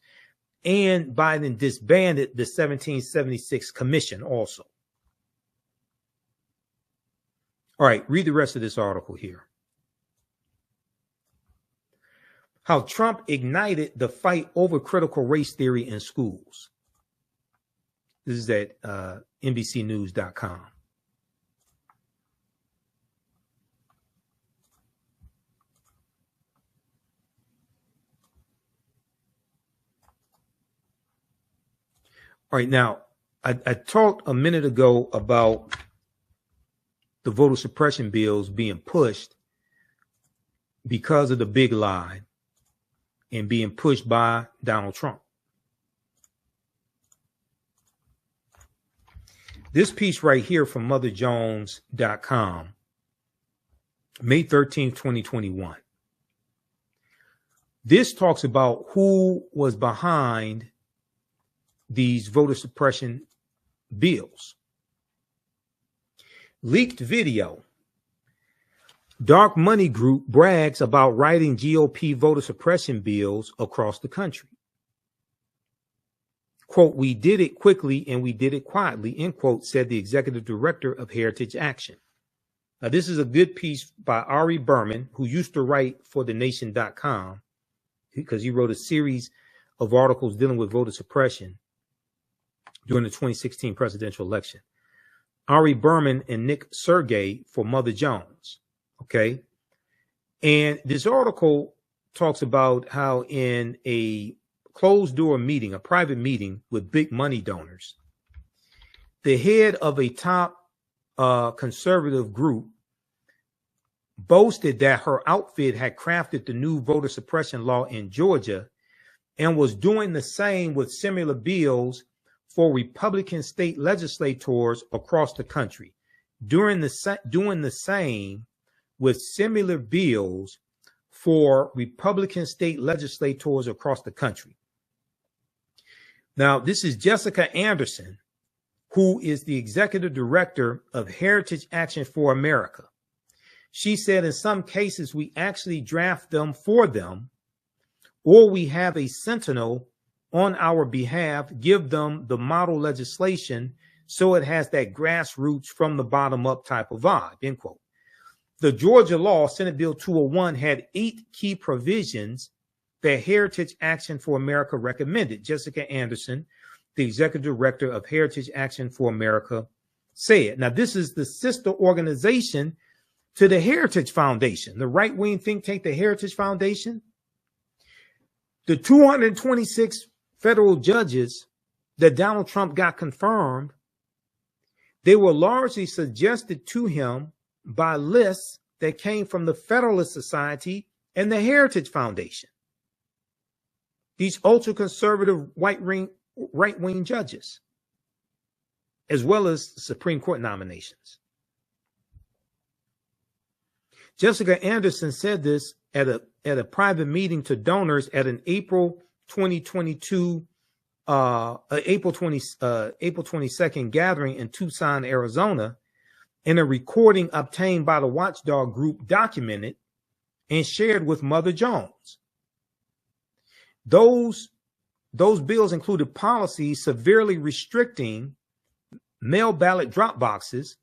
Speaker 1: and Biden disbanded the 1776 commission also. All right, read the rest of this article here. How Trump ignited the fight over critical race theory in schools. This is at NBCnews.com. All right, now, I talked a minute ago about the voter suppression bills being pushed because of the big lie and being pushed by Donald Trump. This piece right here from motherjones.com, May 13th, 2021. This talks about who was behind these voter suppression bills. Leaked video. Dark money group brags about writing GOP voter suppression bills across the country. Quote, we did it quickly and we did it quietly, end quote, said the executive director of Heritage Action, Now, this is a good piece by Ari Berman, who used to write for thenation.com, because he wrote a series of articles dealing with voter suppression during the 2016 presidential election. Ari Berman and Nick Sergey for Mother Jones. Okay. And this article talks about how in a closed door meeting, a private meeting with big money donors, the head of a top conservative group boasted that her outfit had crafted the new voter suppression law in Georgia and was doing the same with similar bills for Republican state legislators across the country. Doing the same with similar bills for Republican state legislators across the country. Now, this is Jessica Anderson, who is the executive director of Heritage Action for America. She said in some cases, we actually draft them for them, or we have a sentinel on our behalf, give them the model legislation so it has that grassroots from the bottom up type of vibe, end quote. The Georgia law, Senate Bill 201, had 8 key provisions that Heritage Action for America recommended. Jessica Anderson, the executive director of Heritage Action for America, said. Now, this is the sister organization to the Heritage Foundation, the right-wing think tank, the Heritage Foundation. The 226 federal judges that Donald Trump got confirmed, they were largely suggested to him by lists that came from the Federalist Society and the Heritage Foundation. These ultra-conservative right-wing judges, as well as Supreme Court nominations. Jessica Anderson said this at a private meeting to donors at an April 2022, April 22nd gathering in Tucson, Arizona, in a recording obtained by the Watchdog Group, documented and shared with Mother Jones. Those bills included policies severely restricting mail ballot drop boxes,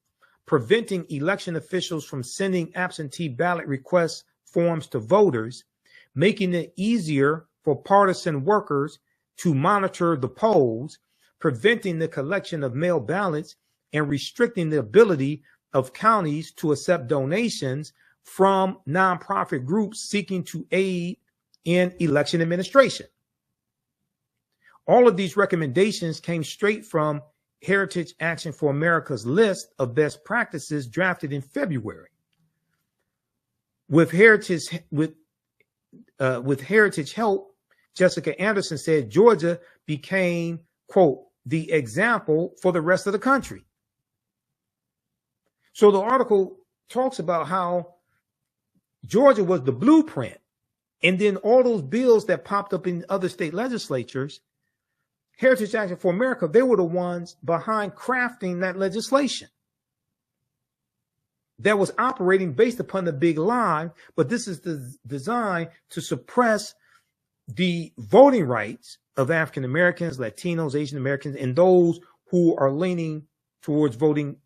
Speaker 1: preventing election officials from sending absentee ballot request forms to voters, making it easier for partisan workers to monitor the polls, preventing the collection of mail ballots, and restricting the ability of counties to accept donations from nonprofit groups seeking to aid in election administration. All of these recommendations came straight from Heritage Action for America's list of best practices drafted in February. With Heritage help, Jessica Anderson said Georgia became, quote, the example for the rest of the country. So the article talks about how Georgia was the blueprint, and then all those bills that popped up in other state legislatures, Heritage Action for America, they were the ones behind crafting that legislation that was operating based upon the big lie. But this is designed to suppress the voting rights of African Americans, Latinos, Asian Americans, and those who are leaning towards voting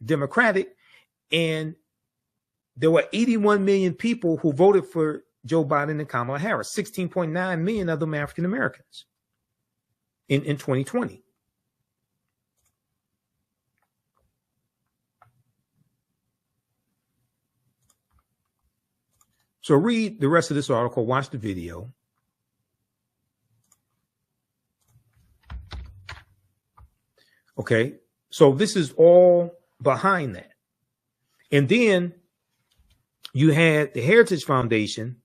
Speaker 1: Democratic. And there were 81 million people who voted for Joe Biden and Kamala Harris, 16.9 million of them African Americans in 2020. So read the rest of this article, watch the video. Okay, so this is all behind that. And then you had the Heritage Foundation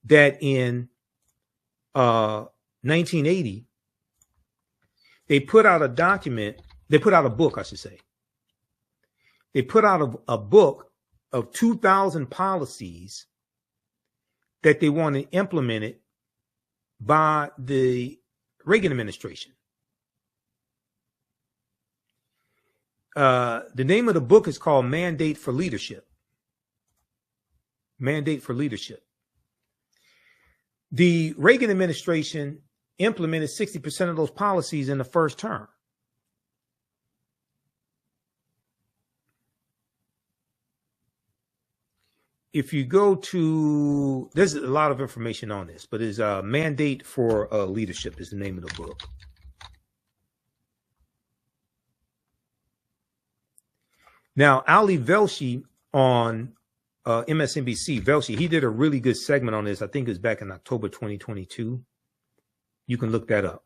Speaker 1: that in 1980, they put out a document, they put out a book, I should say. They put out a book of 2,000 policies that they wanted implemented by the Reagan administration. The name of the book is called Mandate for Leadership. Mandate for Leadership. The Reagan administration implemented 60% of those policies in the first term. if you go to, there's a lot of information on this, but it's Mandate for Leadership is the name of the book. Now, Ali Velshi on MSNBC, Velshi, he did a really good segment on this. I think it was back in October 2022. You can look that up.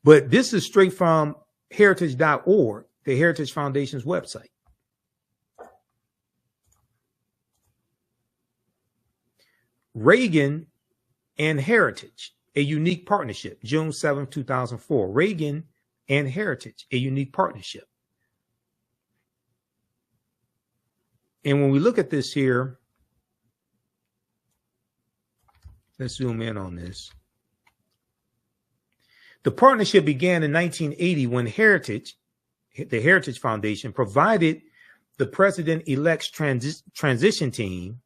Speaker 1: But this is straight from heritage.org, the Heritage Foundation's website. Reagan and Heritage, a unique partnership, June 7, 2004. Reagan and Heritage, a unique partnership. And when we look at this here, let's zoom in on this. The partnership began in 1980 when Heritage, the Heritage Foundation, provided the president-elect's transition team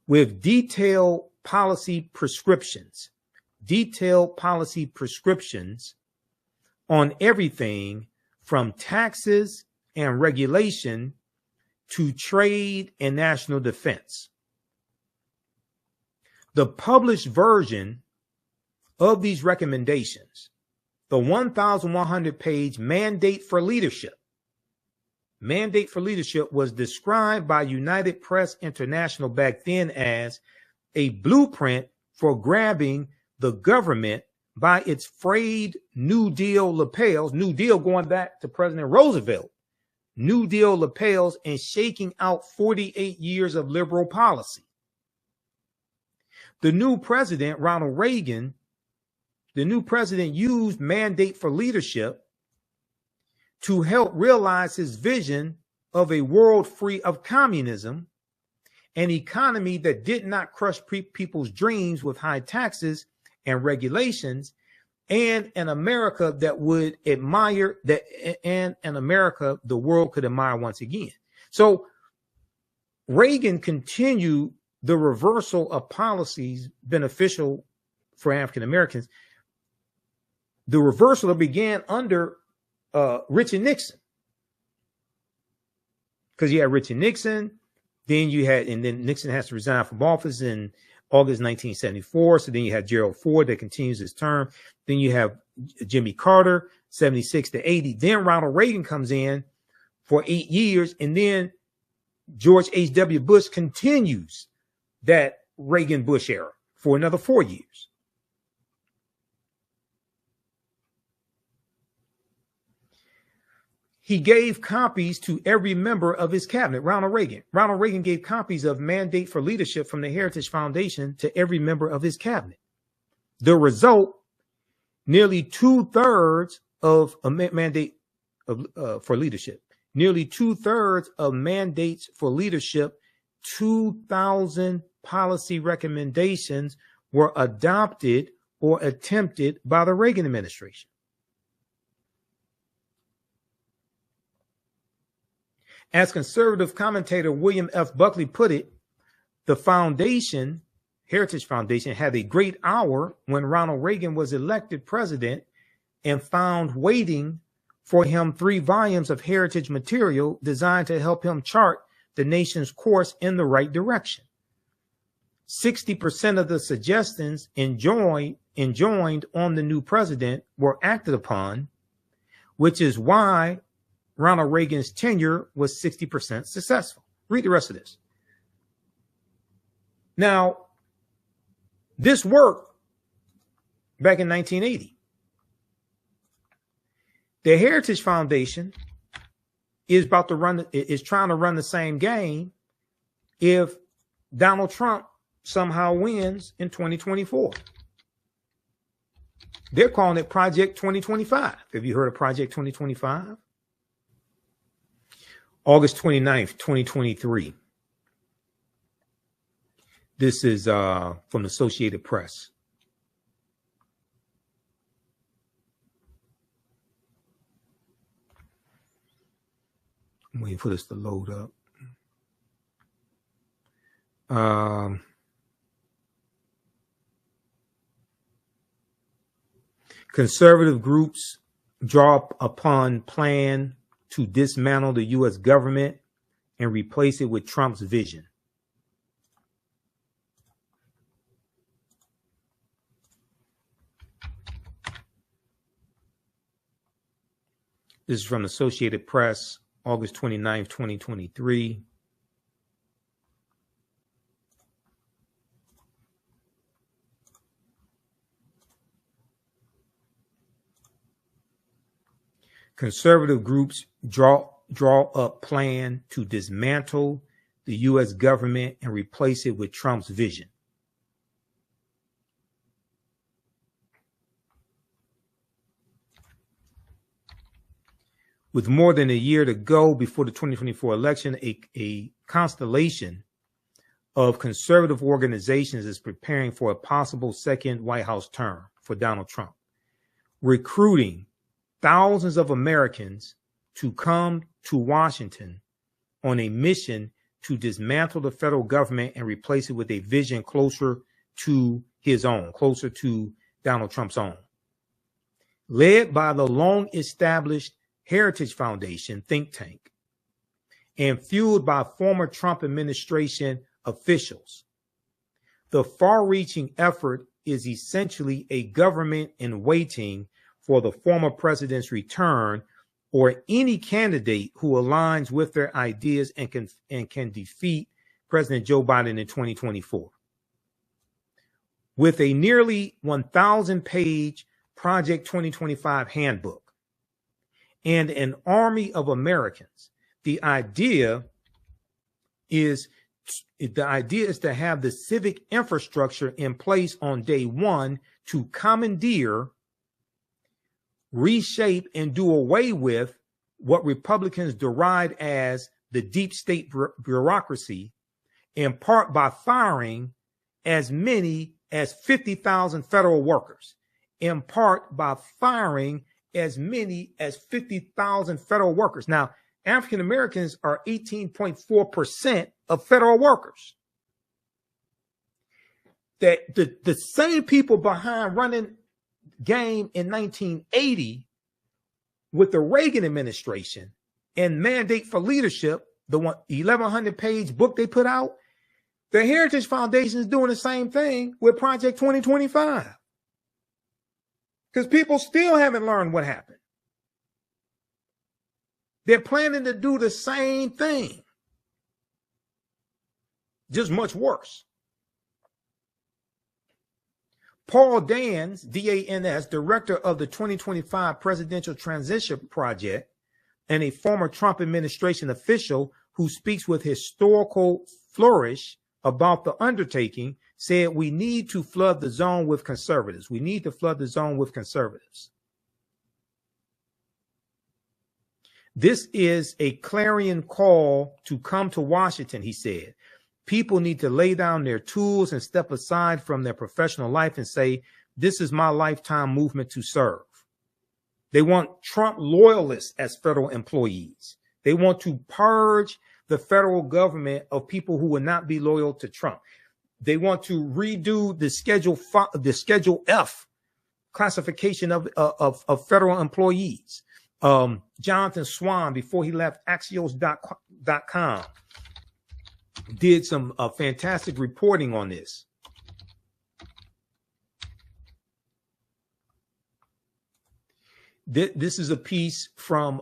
Speaker 1: with detailed policy prescriptions on everything from taxes and regulation to trade and national defense. The published version of these recommendations, the 1,100-page Mandate for Leadership, was described by United Press International back then as a blueprint for grabbing the government by its frayed New Deal lapels, New Deal going back to President Roosevelt, New Deal lapels, and shaking out 48 years of liberal policy. The new president, Ronald Reagan, used Mandate for Leadership to help realize his vision of a world free of communism, an economy that did not crush people's dreams with high taxes and regulations, and an America that would admire that, and an America the world could admire once again. So Reagan continued the reversal of policies beneficial for African Americans. The reversal that began under Richard Nixon, because you had Richard Nixon, then Nixon has to resign from office in August 1974. So then you have Gerald Ford that continues his term. Then you have Jimmy Carter, 76 to 80. Then Ronald Reagan comes in for 8 years. And then George H.W. Bush continues that Reagan-Bush era for another 4 years. He gave copies to every member of his cabinet, Ronald Reagan. Ronald Reagan gave copies of Mandate for Leadership from the Heritage Foundation to every member of his cabinet. The result, nearly 2/3 of a mandate for leadership, nearly 2/3 of mandates for leadership, 2,000 policy recommendations were adopted or attempted by the Reagan administration. As conservative commentator William F. Buckley put it, the foundation, Heritage Foundation, had a great hour when Ronald Reagan was elected president and found waiting for him 3 volumes of heritage material designed to help him chart the nation's course in the right direction. 60% of the suggestions enjoined on the new president were acted upon, which is why Ronald Reagan's tenure was 60% successful. Read the rest of this. Now, this worked back in 1980. The Heritage Foundation is trying to run the same game if Donald Trump somehow wins in 2024. They're calling it Project 2025. Have you heard of Project 2025? August 29th, 2023. This is from the Associated Press. I'm waiting for this to load up. Conservative groups draw upon plan to dismantle the U.S. government and replace it with Trump's vision. This is from the Associated Press, August 29th, 2023. Conservative groups draw up plan to dismantle the U.S. government and replace it with Trump's vision. With more than a year to go before the 2024 election, a constellation of conservative organizations is preparing for a possible second White House term for Donald Trump, recruiting thousands of Americans to come to Washington on a mission to dismantle the federal government and replace it with a vision closer to his own, closer to Donald Trump's own. Led by the long-established Heritage Foundation think tank and fueled by former Trump administration officials, the far-reaching effort is essentially a government in waiting for the former president's return or any candidate who aligns with their ideas and can defeat President Joe Biden in 2024. With a nearly 1,000-page Project 2025 handbook and an army of Americans, the idea is to have the civic infrastructure in place on day one to commandeer, reshape, and do away with what Republicans deride as the deep state bureaucracy, in part by firing as many as 50,000 federal workers, in part by firing as many as 50,000 federal workers. Now, African Americans are 18.4% of federal workers. That the same people behind running game in 1980 with the Reagan administration and Mandate for Leadership, the 1,100-page book they put out, the Heritage Foundation is doing the same thing with Project 2025. Because people still haven't learned what happened. They're planning to do the same thing, just much worse. Paul Dans, D-A-N-S, director of the 2025 Presidential Transition Project and a former Trump administration official who speaks with historical flourish about the undertaking, said we need to flood the zone with conservatives. We need to flood the zone with conservatives. This is a clarion call to come to Washington, he said. People need to lay down their tools and step aside from their professional life and say, this is my lifetime movement to serve. They want Trump loyalists as federal employees. They want to purge the federal government of people who will not be loyal to Trump. They want to redo the Schedule F classification of federal employees. Jonathan Swan, before he left Axios.com, did some fantastic reporting on this. This is a piece from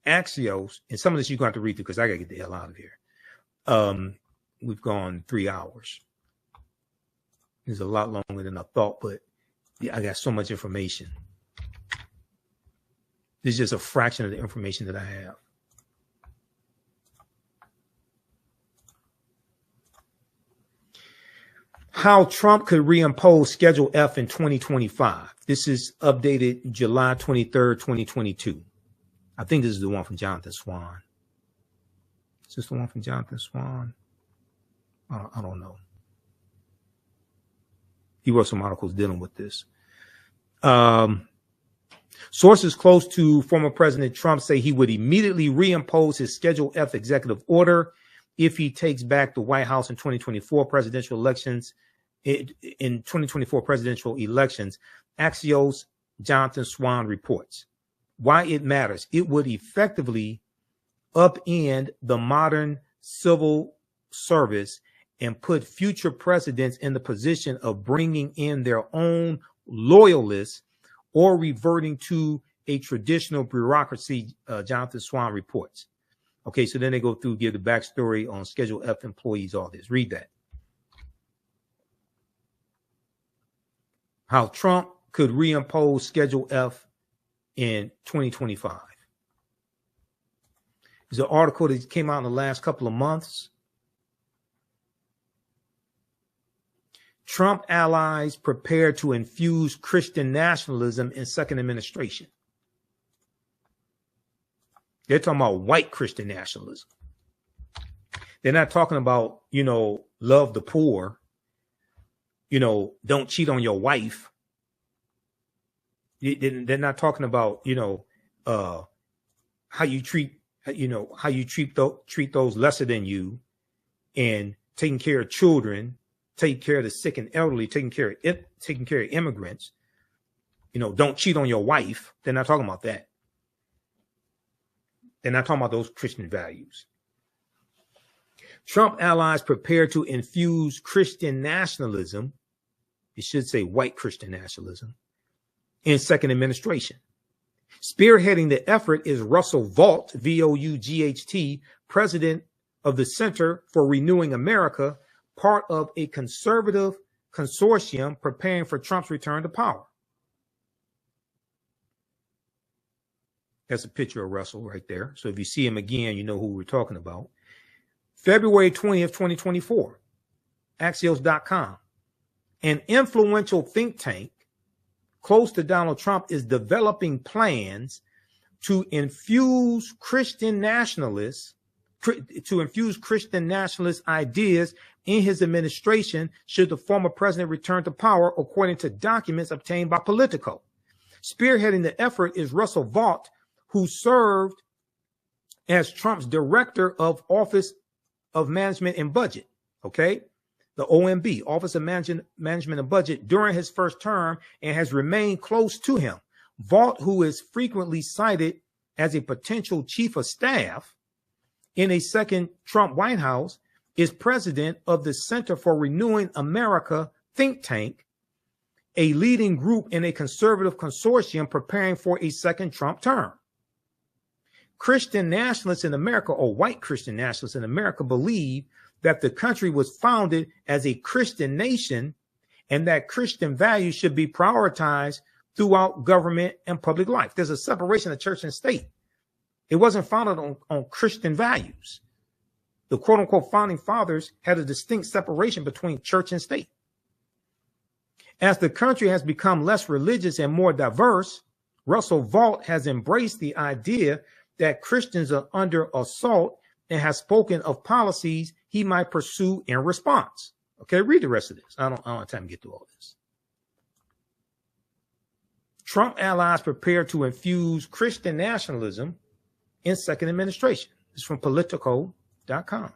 Speaker 1: Axios, and some of this you're going to have to read through because I got to get the hell out of here. We've gone 3 hours. It's a lot longer than I thought, but I got so much information. This is just a fraction of the information that I have. How Trump could reimpose Schedule F in 2025. This is updated July 23rd, 2022. I think this is the one from Jonathan Swan. Is this the one from Jonathan Swan? I don't know. He wrote some articles dealing with this. Sources close to former President Trump say he would immediately reimpose his Schedule F executive order if he takes back the White House in 2024 presidential elections. In 2024 presidential elections, Axios' Jonathan Swan reports. Why it matters. It would effectively upend the modern civil service and put future presidents in the position of bringing in their own loyalists or reverting to a traditional bureaucracy, Jonathan Swan reports. Okay, so then they go through, give the backstory on Schedule F employees, all this. Read that. How Trump could reimpose Schedule F in 2025. There's an article that came out in the last couple of months. Trump allies prepare to infuse Christian nationalism in second administration. They're talking about white Christian nationalism. They're not talking about, love the poor, don't cheat on your wife. They're not talking about, how you treat those lesser than you, and taking care of children, taking care of the sick and elderly, taking care of immigrants. Don't cheat on your wife. They're not talking about that. They're not talking about those Christian values. Trump allies prepare to infuse Christian nationalism. It should say white Christian nationalism in second administration. Spearheading the effort is Russell Vought, V-O-U-G-H-T, president of the Center for Renewing America, part of a conservative consortium preparing for Trump's return to power. That's a picture of Russell right there. So if you see him again, you know who we're talking about. February 20th, 2024, Axios.com. An influential think tank close to Donald Trump is developing plans to infuse Christian nationalist ideas in his administration should the former president return to power, according to documents obtained by Politico. Spearheading the effort is Russell Vought, who served as Trump's director of Office of Management and Budget, okay? The OMB, Office of Management and Budget, during his first term, and has remained close to him. Vought, who is frequently cited as a potential chief of staff in a second Trump White House, is president of the Center for Renewing America think tank, a leading group in a conservative consortium preparing for a second Trump term. Christian nationalists in America, or white Christian nationalists in America, believe that the country was founded as a Christian nation and that Christian values should be prioritized throughout government and public life. There's a separation of church and state. It wasn't founded on Christian values. The quote unquote founding fathers had a distinct separation between church and state. As the country has become less religious and more diverse, Russell Vought has embraced the idea that Christians are under assault and has spoken of policies he might pursue in response. Okay, read the rest of this. I don't have time to get through all this. Trump allies prepare to infuse Christian nationalism in second administration. This is from Politico.com.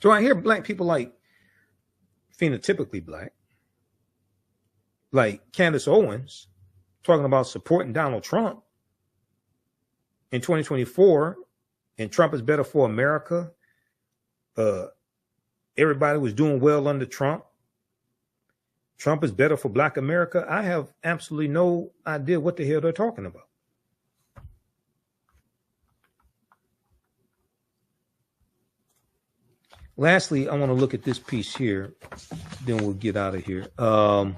Speaker 1: So I hear black people like phenotypically black, like Candace Owens, talking about supporting Donald Trump in 2024, and Trump is better for America. Everybody was doing well under Trump. Trump is better for Black America. I have absolutely no idea what the hell they're talking about. Lastly, I want to look at this piece here. Then we'll get out of here. What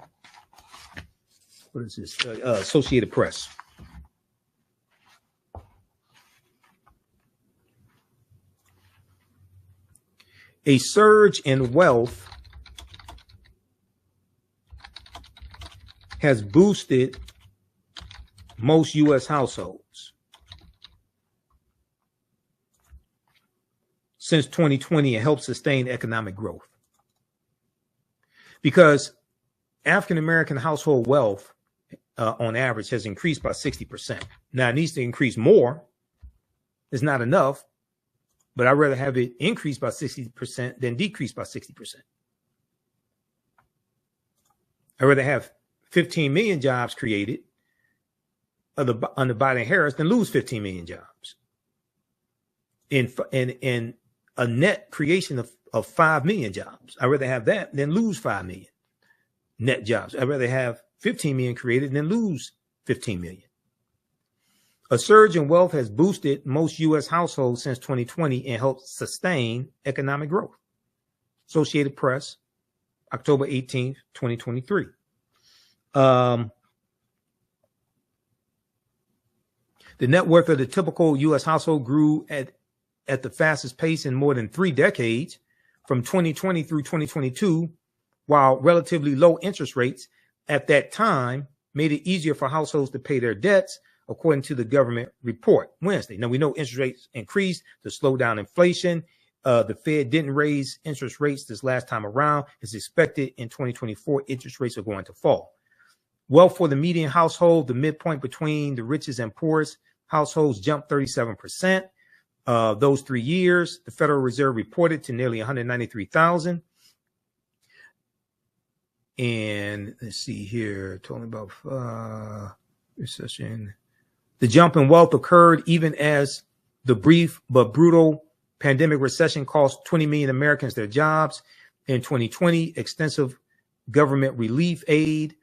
Speaker 1: is this? Associated Press. A surge in wealth has boosted most U.S. households since 2020 and helped sustain economic growth. Because African-American household wealth on average has increased by 60%. Now it needs to increase more. It's not enough, but I'd rather have it increase by 60% than decrease by 60%. I'd rather have 15 million jobs created under Biden Harris than lose 15 million jobs. In a net creation of 5 million jobs. I'd rather have that than lose 5 million net jobs. I'd rather have 15 million created than lose 15 million. A surge in wealth has boosted most U.S. households since 2020 and helped sustain economic growth. Associated Press, October 18th, 2023. The net worth of the typical U.S. household grew at the fastest pace in more than 3 decades, from 2020 through 2022, while relatively low interest rates at that time made it easier for households to pay their debts, according to the government report Wednesday. Now, we know interest rates increased to slow down inflation. The Fed didn't raise interest rates this last time around. It's expected in 2024, interest rates are going to fall. Wealth for the median household, the midpoint between the richest and poorest households, jumped 37%. Those 3 years, the Federal Reserve reported to nearly 193,000. And let's see here, talking about recession. The jump in wealth occurred even as the brief but brutal pandemic recession cost 20 million Americans their jobs. In 2020, extensive government relief aid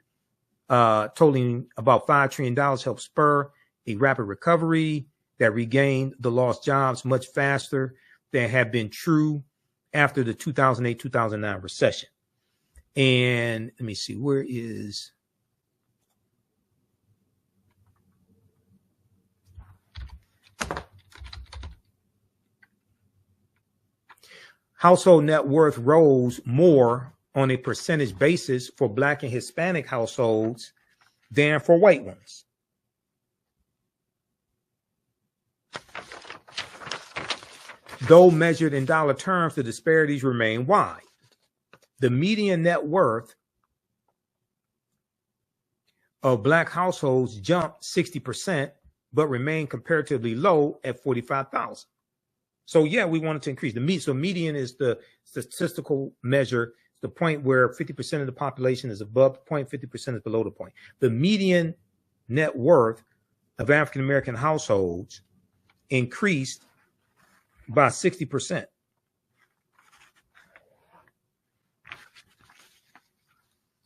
Speaker 1: totaling about $5 trillion helped spur a rapid recovery that regained the lost jobs much faster than had been true after the 2008-2009 recession. And let me see, where is... Household net worth rose more on a percentage basis for Black and Hispanic households than for white ones. Though measured in dollar terms, the disparities remain wide. The median net worth of Black households jumped 60%, but remained comparatively low at 45,000. So yeah, we wanted to increase the so median is the statistical measure, the point where 50% of the population is above the point, 50% is below the point. The median net worth of African American households increased by 60%.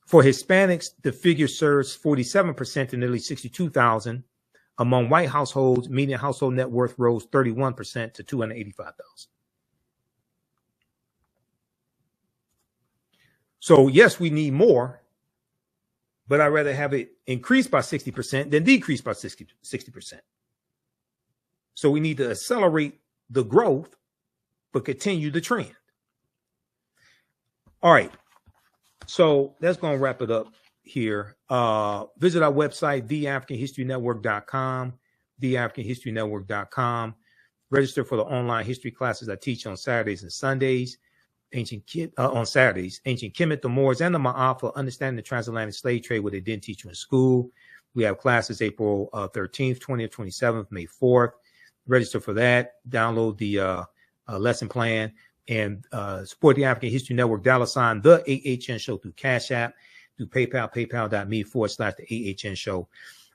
Speaker 1: For Hispanics, the figure surged 47% to nearly 62,000. Among white households, median household net worth rose 31% to 285,000. So yes, we need more, but I'd rather have it increase by 60% than decrease by 60%. So we need to accelerate the growth, but continue the trend. All right. So that's going to wrap it up here. Visit our website, TheAfricanHistoryNetwork.com, TheAfricanHistoryNetwork.com. Register for the online history classes I teach on Saturdays and Sundays. On Saturdays, Ancient Kemet, the Moors, and the Ma'afa, understanding the transatlantic slave trade, what they didn't teach you in school. We have classes April 13th, 20th, 27th, May 4th. Register for that. Download the lesson plan and support the African History Network, $ the AHN Show through Cash App, through PayPal, paypal.me/the AHN Show.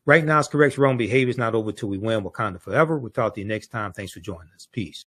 Speaker 1: Right now, it's correct. Wrong behavior is not over till we win. Wakanda forever. We'll talk to you next time. Thanks for joining us. Peace.